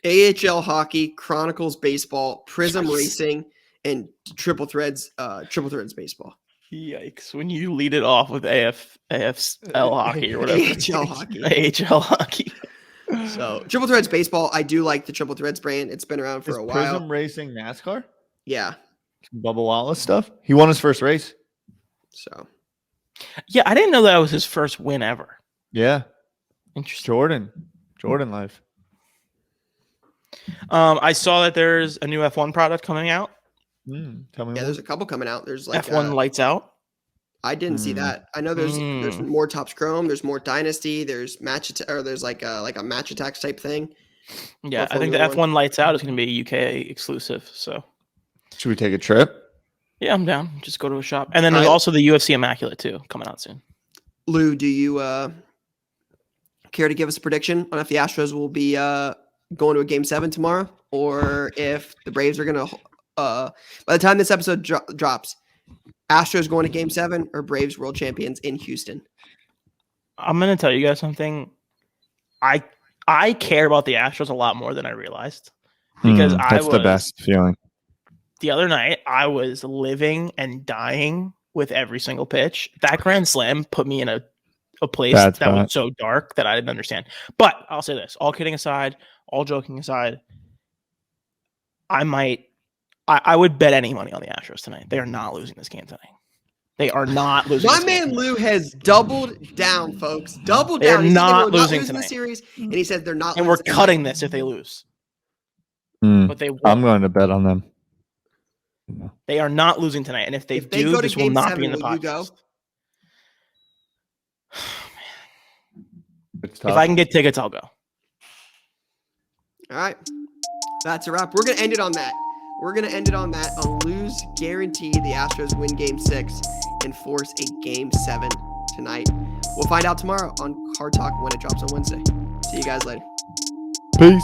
AHL hockey, Chronicles baseball, Prism racing, and Triple Threads baseball. Yikes! When you lead it off with AFL hockey or whatever, AHL hockey. So Triple Threads baseball, I do like the Triple Threads brand. It's been around for a while. Prism racing NASCAR? Yeah. Bubba Wallace stuff. He won his first race. So yeah, I didn't know that was his first win ever. Yeah. Interesting. Jordan life. I saw that there's a new F1 product coming out. Tell me yeah, more. there's a couple coming out. There's like F1 Lights Out. I didn't see that. I know there's more Topps Chrome, there's more Dynasty, there's there's like a Match Attacks type thing. Yeah, I think the F1 Lights Out is going to be UK exclusive. So should we take a trip? Yeah, I'm down. Just go to a shop. And then there's also the UFC Immaculate too coming out soon. Lou, do you care to give us a prediction on if the Astros will be going to a Game 7 tomorrow, or if the Braves are going to by the time this episode drops, Astros going to Game 7 or Braves world champions in Houston? I'm going to tell you guys something. I care about the Astros a lot more than I realized, because that's the best feeling. The other night, I was living and dying with every single pitch. That grand slam put me in a place that was so dark that I didn't understand. But I'll say this, all kidding aside, all joking aside, I would bet any money on the Astros tonight. They are not losing this game tonight. They are not losing. My man Lou has doubled down, folks. Doubled down. They're not losing tonight. The series, and he said they're not. And we're cutting this if they lose. But they won't. I'm going to bet on them. They are not losing tonight, and if they do, this will not be in the podcast. If I can get tickets, I'll go. All right. That's a wrap. We're going to end it on that. On Lou's guarantee the Astros win Game 6 and force a Game 7 tonight. We'll find out tomorrow on Card Talk when it drops on Wednesday. See you guys later. Peace.